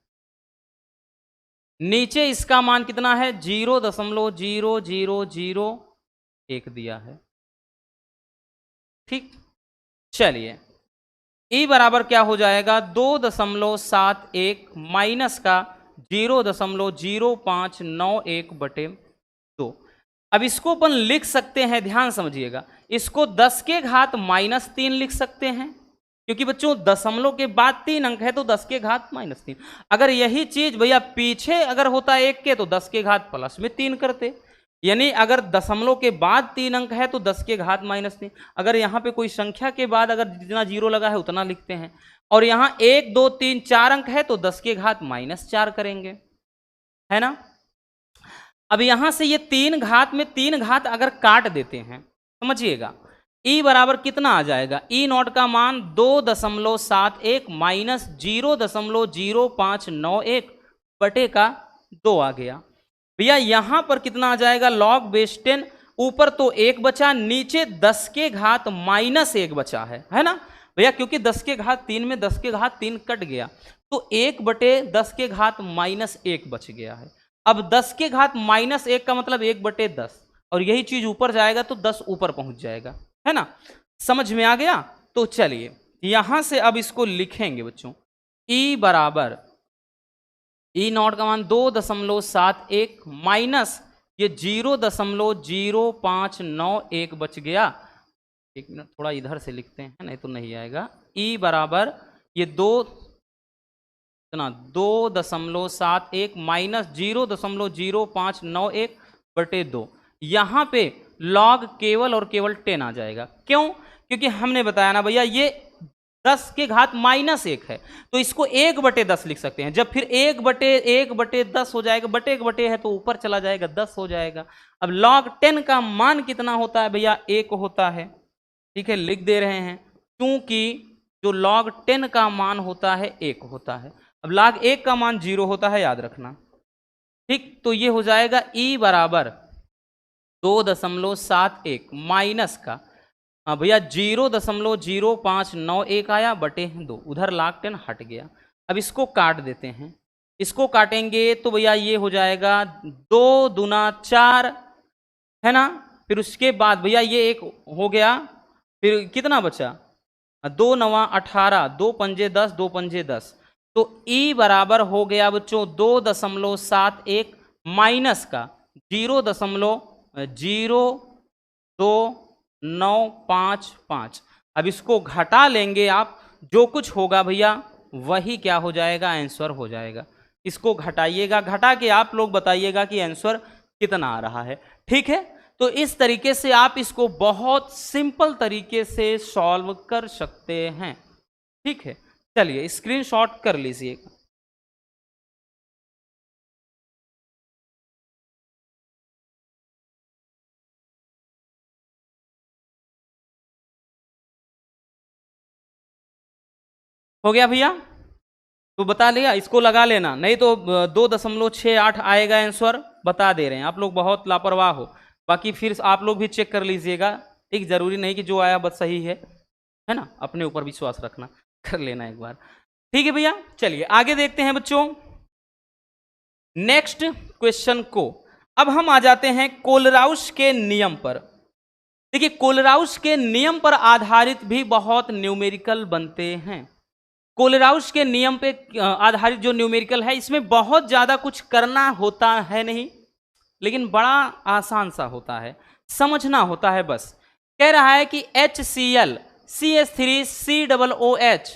नीचे इसका मान कितना है 0.0001 दिया है। ठीक, चलिए ई बराबर क्या हो जाएगा 2.71 माइनस का 0.0591 बटे 2। अब इसको अपन लिख सकते हैं, ध्यान समझिएगा, इसको 10 के घात -3 लिख सकते हैं, क्योंकि बच्चों दशमलव के बाद 3 अंक है तो 10 के घात -3। अगर यही चीज भैया पीछे अगर होता 1 के तो 10 के घात +3 करते, यानी अगर दशमलव के बाद 3 अंक है तो 10 के घात -3। अगर यहाँ पे कोई संख्या के बाद अगर जितना 0 लगा है उतना लिखते हैं, और यहाँ 1 2 3 4 अंक है तो 10 के घात -4 करेंगे, है ना। अब यहां से ये 3 घात में 3 घात अगर काट देते हैं, समझिएगा, ई बराबर कितना आ जाएगा, ई नॉट का मान 2.71 माइनस 0.0591 बटे का 2 आ गया। भैया यहां पर कितना आ जाएगा लॉग बेस 10, ऊपर तो 1 बचा, नीचे 10 के घात -1 बचा है ना भैया, क्योंकि 10 के घात 3 में 10 के घात 3 कट गया, तो 1 बटे 10 के घात -1 बच गया है। अब 10 के घात -1 का मतलब 1 बटे 10, और यही चीज ऊपर जाएगा तो 10 ऊपर पहुंच जाएगा, है ना। समझ में आ गया। तो चलिए यहां से अब इसको लिखेंगे बच्चों, ई बराबर ई नॉट का मान 2.71 माइनस ये 0.0591 बच गया। एक मिनट थोड़ा इधर से लिखते हैं, नहीं तो नहीं आएगा। ई बराबर ये 2.71 माइनस 0.0591 बटे 2। यहां पे लॉग केवल और केवल 10 आ जाएगा। क्यों, क्योंकि हमने बताया ना भैया ये 10 के घात -1 है, तो इसको 1/10 लिख सकते हैं। जब फिर 1/10 हो जाएगा, बटे 1 है तो ऊपर चला जाएगा, 10 हो जाएगा। अब log 10 का मान कितना होता है भैया? 1 होता है। ठीक है, लिख दे रहे हैं, क्योंकि जो log 10 का मान होता है 1 होता है। अब log 1 का मान 0 होता है, याद रखना। ठीक, तो ये हो जाएगा e बराबर 2.71 माइनस का, हाँ भैया 0.0591 आया बटे 2, उधर log 10 हट गया। अब इसको काट देते हैं, इसको काटेंगे तो भैया ये हो जाएगा 2 दूना 4, है ना। फिर उसके बाद भैया ये एक हो गया, फिर कितना बचा? 2 9 18, 2 पंजे 10, 2 पंजे 10, तो E बराबर हो गया बच्चों 2.71 माइनस का 0.02955। अब इसको घटा लेंगे आप, जो कुछ होगा भैया वही क्या हो जाएगा? आंसर हो जाएगा। इसको घटाइएगा, घटा के आप लोग बताइएगा कि आंसर कितना आ रहा है। ठीक है, तो इस तरीके से आप इसको बहुत सिंपल तरीके से सॉल्व कर सकते हैं। ठीक है, चलिए स्क्रीनशॉट कर लीजिएगा। हो गया भैया? तो बता लिया, इसको लगा लेना, नहीं तो 2.68 आएगा आंसर, बता दे रहे हैं। आप लोग बहुत लापरवाह हो, बाकी फिर आप लोग भी चेक कर लीजिएगा। ठीक, जरूरी नहीं कि जो आया बस सही है ना, अपने ऊपर विश्वास रखना, कर लेना एक बार। ठीक है भैया, चलिए आगे देखते हैं बच्चों नेक्स्ट क्वेश्चन को। अब हम आ जाते हैं कोलराउस के नियम पर। देखिए, कोलराउस के नियम पर आधारित भी बहुत न्यूमेरिकल बनते हैं। कोलराउस के नियम पे आधारित जो न्यूमेरिकल है, इसमें बहुत ज्यादा कुछ करना होता है नहीं, लेकिन बड़ा आसान सा होता है, समझना होता है बस। कह रहा है कि HCl CH3COOH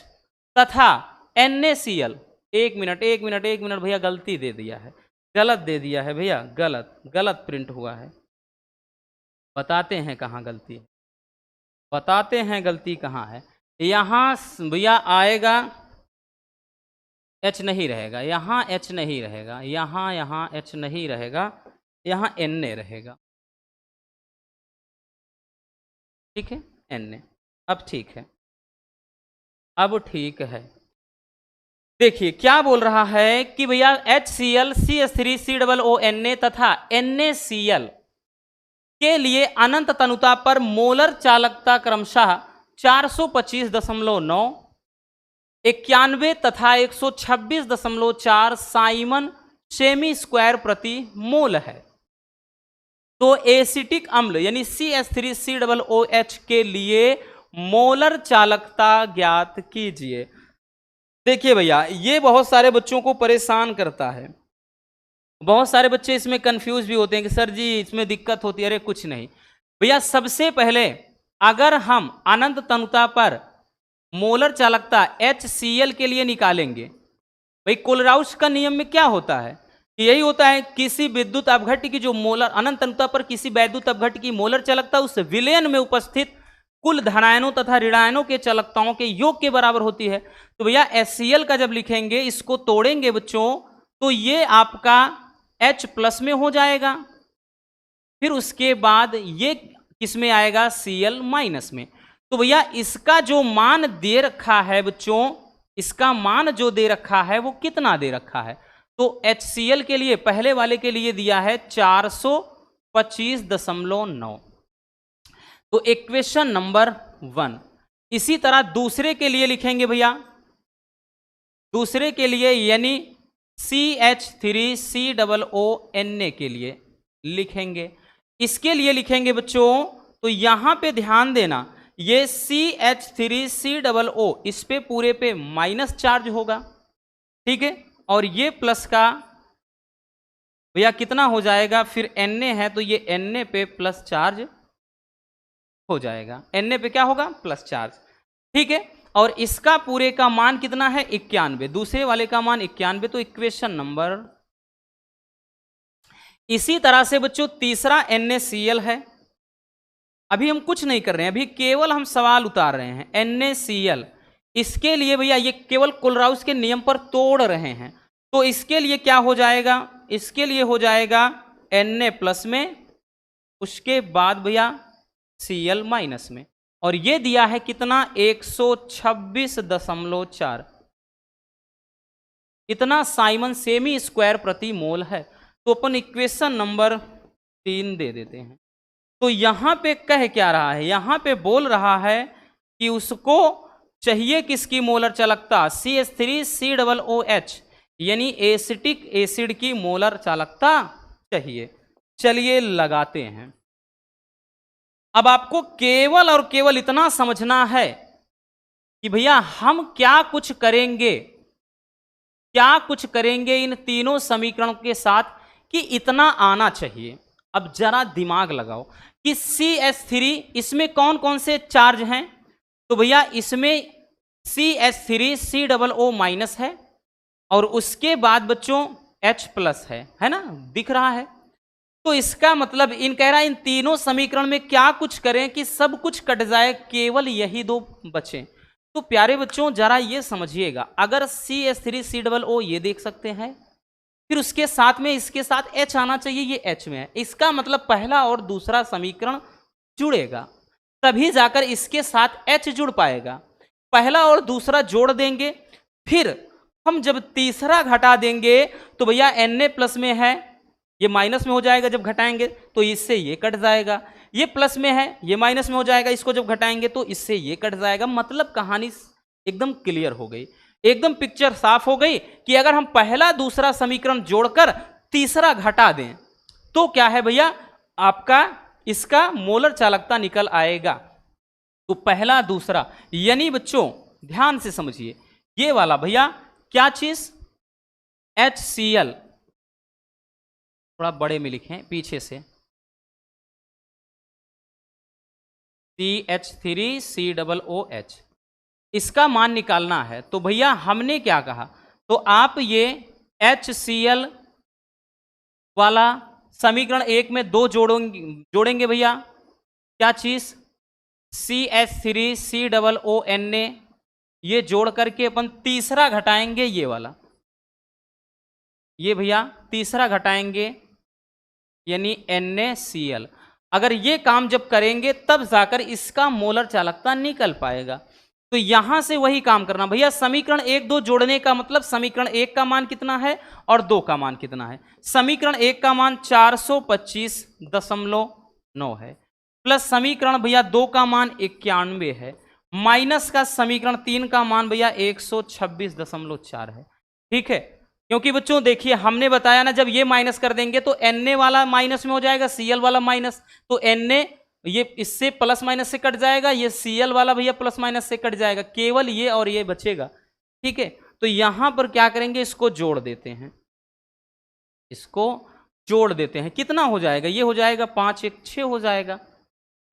तथा NaCl, एक मिनट भैया, गलती दे दिया है, गलत दे दिया है भैया, गलत प्रिंट हुआ है। बताते हैं कहाँ गलती है, बताते हैं गलती कहाँ है। यहाँ भैया आएगा H नहीं रहेगा, यहाँ H नहीं रहेगा, यहाँ H नहीं रहेगा, यहाँ Na रहेगा। ठीक है, Na। अब ठीक है, अब ठीक है। देखिए क्या बोल रहा है कि भैया HCl CH3COONA तथा NaCl के लिए अनंत तनुता पर मोलर चालकता क्रमशः 425.9, 91 तथा 126.4 साइमन सेमी स्क्वायर प्रति मोल है। तो एसिटिक अम्ल यानी CH3COOH के लिए मोलर चालकता ज्ञात कीजिए। देखिए भैया, ये बहुत सारे बच्चों को परेशान करता है, बहुत सारे बच्चे इसमें कंफ्यूज भी होते हैं कि सर जी इसमें दिक्कत होती है। अरे कुछ नहीं भैया, सबसे पहले अगर हम अनंत तनुता पर मोलर चालकता HCl के लिए निकालेंगे, भाई कोलराउस का नियम में क्या होता है कि यही होता है, किसी विद्युत अपघट्य की जो मोलर अनंत तनुता पर किसी वैद्युत अपघट्य की मोलर चालकता उस विलयन में उपस्थित कुल धनायनों तथा ऋणायनों के चालकताओं के योग के बराबर होती है। तो भैया HCl का जब लिखेंगे, इसको तोड़ेंगे बच्चों, तो ये आपका H+ में हो जाएगा, फिर उसके बाद ये किस में आएगा? Cl- में। तो भैया इसका जो मान दे रखा है बच्चों, इसका मान जो दे रखा है वो कितना दे रखा है? तो HCl के लिए पहले वाले के लिए दिया है 425.9, तो इक्वेशन नंबर 1। इसी तरह दूसरे के लिए लिखेंगे भैया, दूसरे के लिए यानी CH3COONA के लिए लिखेंगे। इसके लिए लिखेंगे बच्चों, तो यहां पे ध्यान देना, ये CH3COO इस पे पूरे पे माइनस चार्ज होगा, ठीक है, और ये प्लस का भैया कितना हो जाएगा? फिर Na है तो ये Na पे प्लस चार्ज हो जाएगा, Na पे क्या होगा? Plus charge. ठीक है, और इसका पूरे का मान कितना है? 91, दूसरे वाले का मान 91, तो इक्वेशन नंबर। इसी तरह से बच्चों तीसरा NaCl है। अभी हम कुछ नहीं कर रहे हैं, अभी केवल हम सवाल उतार रहे हैं। NaCl इसके लिए भैया ये केवल कोलराउस के नियम पर तोड़ रहे हैं, तो इसके लिए क्या हो जाएगा, इसके लिए हो जाएगा Na प्लस में, उसके बाद भैया Cl माइनस में, और ये दिया है कितना 126.4, इतना साइमन सेमी स्क्वायर प्रति मोल है। तो अपन इक्वेशन नंबर 3 दे देते हैं। तो यहां पे कह क्या रहा है, यहां पे बोल रहा है कि उसको चाहिए किसकी मोलर चालकता, CH3COOH, यानी एसिटिक एसिड की मोलर चालकता चाहिए। चलिए लगाते हैं। अब आपको केवल और केवल इतना समझना है कि भैया हम क्या कुछ करेंगे, क्या कुछ करेंगे इन तीनों समीकरणों के साथ कि इतना आना चाहिए। अब जरा दिमाग लगाओ कि CH3 इसमें कौन कौन से चार्ज हैं, तो भैया इसमें CH3COO माइनस है, और उसके बाद बच्चों H प्लस है ना, दिख रहा है। तो इसका मतलब इन कह रहा है इन तीनों समीकरण में क्या कुछ करें कि सब कुछ कट जाए, केवल यही दो बचे। तो प्यारे बच्चों जरा ये समझिएगा, अगर CH3COO ये देख सकते हैं, फिर उसके साथ में इसके साथ H आना चाहिए, ये H में है, इसका मतलब पहला और दूसरा समीकरण जुड़ेगा, तभी जाकर इसके साथ H जुड़ पाएगा। पहला और दूसरा जोड़ देंगे, फिर हम जब तीसरा घटा देंगे तो भैया Na प्लस में है, ये माइनस में हो जाएगा जब घटाएंगे, तो इससे ये कट जाएगा, ये प्लस में है, ये माइनस में हो जाएगा, इसको जब घटाएंगे तो इससे ये कट जाएगा। मतलब कहानी एकदम क्लियर हो गई, एकदम पिक्चर साफ हो गई कि अगर हम पहला दूसरा समीकरण जोड़कर तीसरा घटा दें तो क्या है भैया, आपका इसका मोलर चालकता निकल आएगा। तो पहला दूसरा, यानी बच्चों ध्यान से समझिए, ये वाला भैया क्या चीज, HCl, थोड़ा बड़े में लिखें पीछे से, CH3COOH, इसका मान निकालना है। तो भैया हमने क्या कहा, तो आप ये HCl वाला समीकरण 1 में 2 जोड़ेंगे भैया, क्या चीज, CH3COONA, ये जोड़ करके अपन तीसरा घटाएंगे, ये वाला, ये भैया तीसरा घटाएंगे यानी NaCl। अगर ये काम जब करेंगे तब जाकर इसका मोलर चालकता निकल पाएगा। तो यहां से वही काम करना भैया, समीकरण 1 2 जोड़ने का मतलब समीकरण 1 का मान कितना है और 2 का मान कितना है। समीकरण 1 का मान 425.9 है, प्लस समीकरण भैया 2 का मान 91 है, माइनस का समीकरण 3 का मान भैया 126.4 है। ठीक है, क्योंकि बच्चों देखिए हमने बताया ना, जब ये माइनस कर देंगे तो Na वाला माइनस में हो जाएगा, Cl वाला माइनस, तो Na ये इससे प्लस माइनस से कट जाएगा, ये Cl वाला भैया प्लस माइनस से कट जाएगा, केवल ये और ये बचेगा। ठीक है, तो यहां पर क्या करेंगे, इसको जोड़ देते हैं, इसको जोड़ देते हैं, कितना हो जाएगा, ये हो जाएगा 5 1 6 हो जाएगा।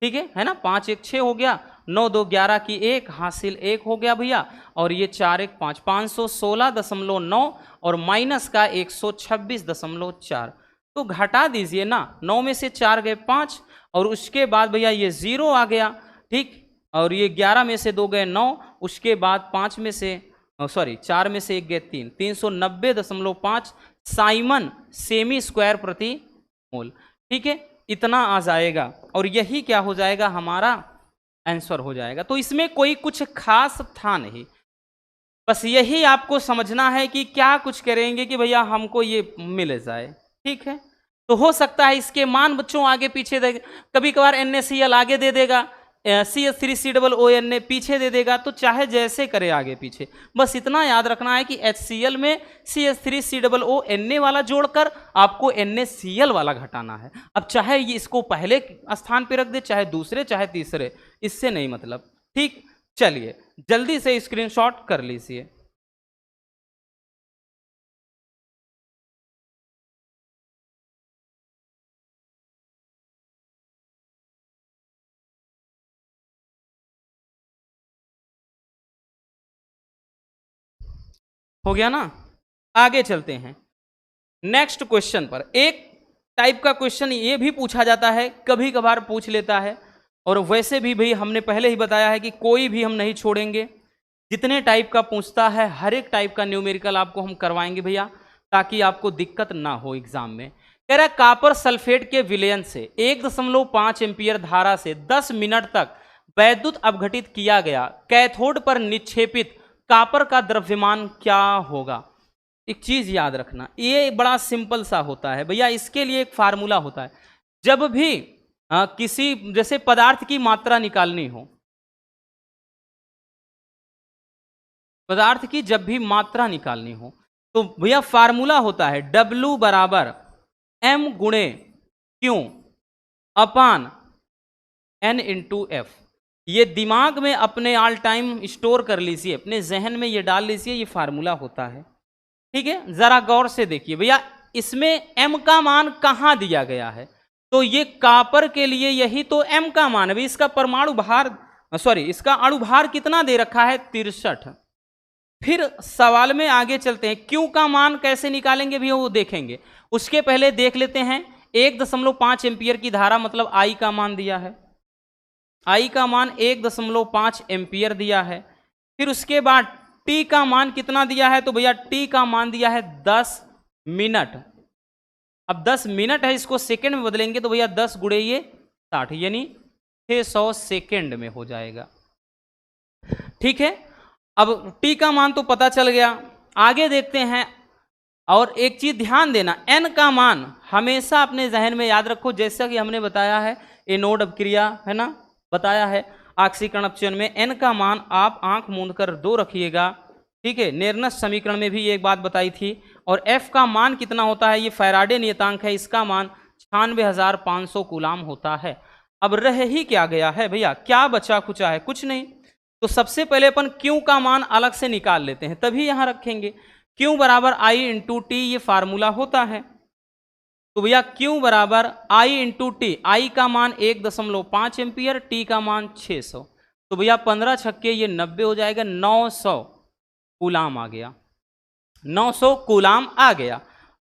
ठीक है ना, 5 1 6 हो गया, 9 2 11 की 1 हासिल 1 हो गया भैया, और ये 4 1 5 516.9 और माइनस का 126.4, तो घटा दीजिए ना, 9 में से 4 गए 5, और उसके बाद भैया ये 0 आ गया। ठीक, और ये 11 में से 2 गए 9, उसके बाद 5 में से 4 में से 1 गए 3, 390.5 साइमन सेमी स्क्वायर प्रति मोल। ठीक है, इतना आ जाएगा, और यही क्या हो जाएगा, हमारा आंसर हो जाएगा। तो इसमें कोई कुछ खास था नहीं, बस यही आपको समझना है कि क्या कुछ करेंगे कि भैया हमको ये मिल जाए। ठीक है, तो हो सकता है इसके मान बच्चों आगे पीछे दे, कभी कभार NaCl आगे दे देगा, CH3COONA पीछे दे देगा, तो चाहे जैसे करे आगे पीछे, बस इतना याद रखना है कि HCl में CH3COONA वाला जोड़कर आपको NaCl वाला घटाना है। अब चाहे ये इसको पहले स्थान पे रख दे, चाहे दूसरे चाहे तीसरे, इससे नहीं मतलब। ठीक, चलिए जल्दी से स्क्रीनशॉट कर लीजिए। हो गया ना, आगे चलते हैं नेक्स्ट क्वेश्चन पर। एक टाइप का क्वेश्चन ये भी पूछा जाता है, कभी कभार पूछ लेता है, और वैसे भी भाई हमने पहले ही बताया है कि कोई भी हम नहीं छोड़ेंगे, जितने टाइप का पूछता है हर एक टाइप का न्यूमेरिकल आपको हम करवाएंगे भैया, ताकि आपको दिक्कत ना हो एग्जाम में। कह रहा है कॉपर सल्फेट के विलयन से 1.5 एम्पीयर धारा से 10 मिनट तक वैद्युत अपघटित किया गया कैथोड पर निक्षेपित कॉपर का द्रव्यमान क्या होगा। एक चीज याद रखना, ये बड़ा सिंपल सा होता है भैया, इसके लिए एक फार्मूला होता है। जब भी किसी जैसे पदार्थ की मात्रा निकालनी हो, पदार्थ की जब भी मात्रा निकालनी हो तो भैया फार्मूला होता है W बराबर M गुणे Q अपान N इंटू एफ। ये दिमाग में अपने ऑल टाइम स्टोर कर लीजिए, अपने जहन में ये डाल लीजिए, ये फार्मूला होता है। ठीक है, जरा गौर से देखिए भैया, इसमें M का मान कहाँ दिया गया है, तो ये कॉपर के लिए यही तो M का मान है। भाई इसका परमाणु भार इसका अणु भार कितना दे रखा है 63। फिर सवाल में आगे चलते हैं, क्यू का मान कैसे निकालेंगे भी वो देखेंगे। उसके पहले देख लेते हैं 1.5 एम्पियर की धारा, मतलब आई का मान दिया है, आई का मान 1.5 एम्पियर दिया है। फिर उसके बाद टी का मान कितना दिया है, तो भैया टी का मान दिया है 10 मिनट। अब 10 मिनट है, इसको सेकंड में बदलेंगे तो भैया 10 गुणे ये 60, यानी 600 सेकंड में हो जाएगा। ठीक है, अब टी का मान तो पता चल गया, आगे देखते हैं। और एक चीज ध्यान देना, एन का मान हमेशा अपने जहन में याद रखो, जैसा कि हमने बताया है एनोड अपक्रिया है ना, बताया है ऑक्सीकरण अपचयन में एन का मान आप आंख मूंद कर 2 रखिएगा। ठीक है, नेर्नस समीकरण में भी एक बात बताई थी। और एफ का मान कितना होता है, ये फैराडे नियतांक है, इसका मान 96,500 कूलाम होता है। अब रह ही क्या गया है भैया, क्या बचा कुचा है, कुछ नहीं। तो सबसे पहले अपन क्यू का मान अलग से निकाल लेते हैं, तभी यहां रखेंगे। क्यू बराबर आई इंटू टी, ये फार्मूला होता है। तो भैया क्यू बराबर आई इंटू टी, आई का मान 1.5 एम्पियर, टी का मान 600। तो भैया 15 छक्के ये 90 हो जाएगा, 900 कूलाम आ गया, 900 कूलाम आ गया।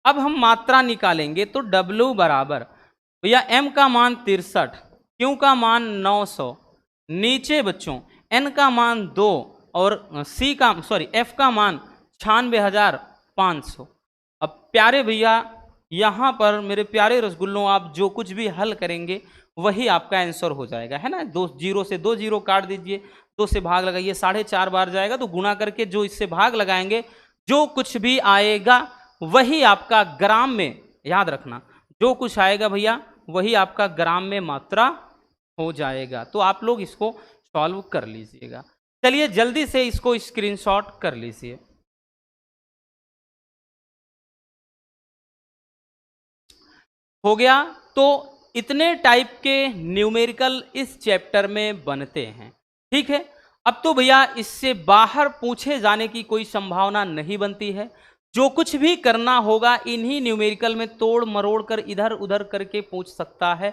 अब हम मात्रा निकालेंगे तो W बराबर भैया M का मान 63, Q का मान 900, नीचे बच्चों N का मान 2 और F का मान 96,500। अब प्यारे भैया यहाँ पर मेरे प्यारे रसगुल्लों, आप जो कुछ भी हल करेंगे वही आपका आंसर हो जाएगा, है ना। 2 जीरो से 2 जीरो काट दीजिए, 2 से भाग लगाइए, 4.5 बार जाएगा, तो गुणा करके जो इससे भाग लगाएंगे, जो कुछ भी आएगा वही आपका ग्राम में, याद रखना, जो कुछ आएगा भैया वही आपका ग्राम में मात्रा हो जाएगा। तो आप लोग इसको सॉल्व कर लीजिएगा। चलिए जल्दी से इसको स्क्रीनशॉट कर लीजिए। हो गया। तो इतने टाइप के न्यूमेरिकल इस चैप्टर में बनते हैं। ठीक है, अब तो भैया इससे बाहर पूछे जाने की कोई संभावना नहीं बनती है। जो कुछ भी करना होगा इन्हीं न्यूमेरिकल में तोड़ मरोड़ कर इधर उधर करके पूछ सकता है,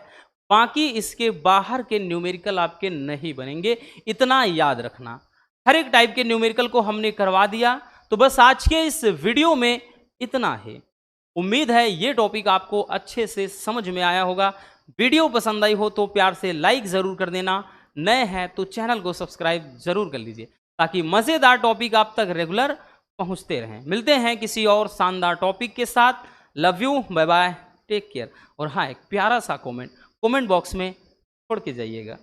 बाकी इसके बाहर के न्यूमेरिकल आपके नहीं बनेंगे, इतना याद रखना। हर एक टाइप के न्यूमेरिकल को हमने करवा दिया। तो बस आज के इस वीडियो में इतना है। उम्मीद है ये टॉपिक आपको अच्छे से समझ में आया होगा। वीडियो पसंद आई हो तो प्यार से लाइक ज़रूर कर देना, नए हैं तो चैनल को सब्सक्राइब ज़रूर कर लीजिए, ताकि मज़ेदार टॉपिक आप तक रेगुलर पहुंचते रहें। मिलते हैं किसी और शानदार टॉपिक के साथ। Love you, bye bye, take care. और हाँ, एक प्यारा सा कमेंट बॉक्स में छोड़ के जाइएगा।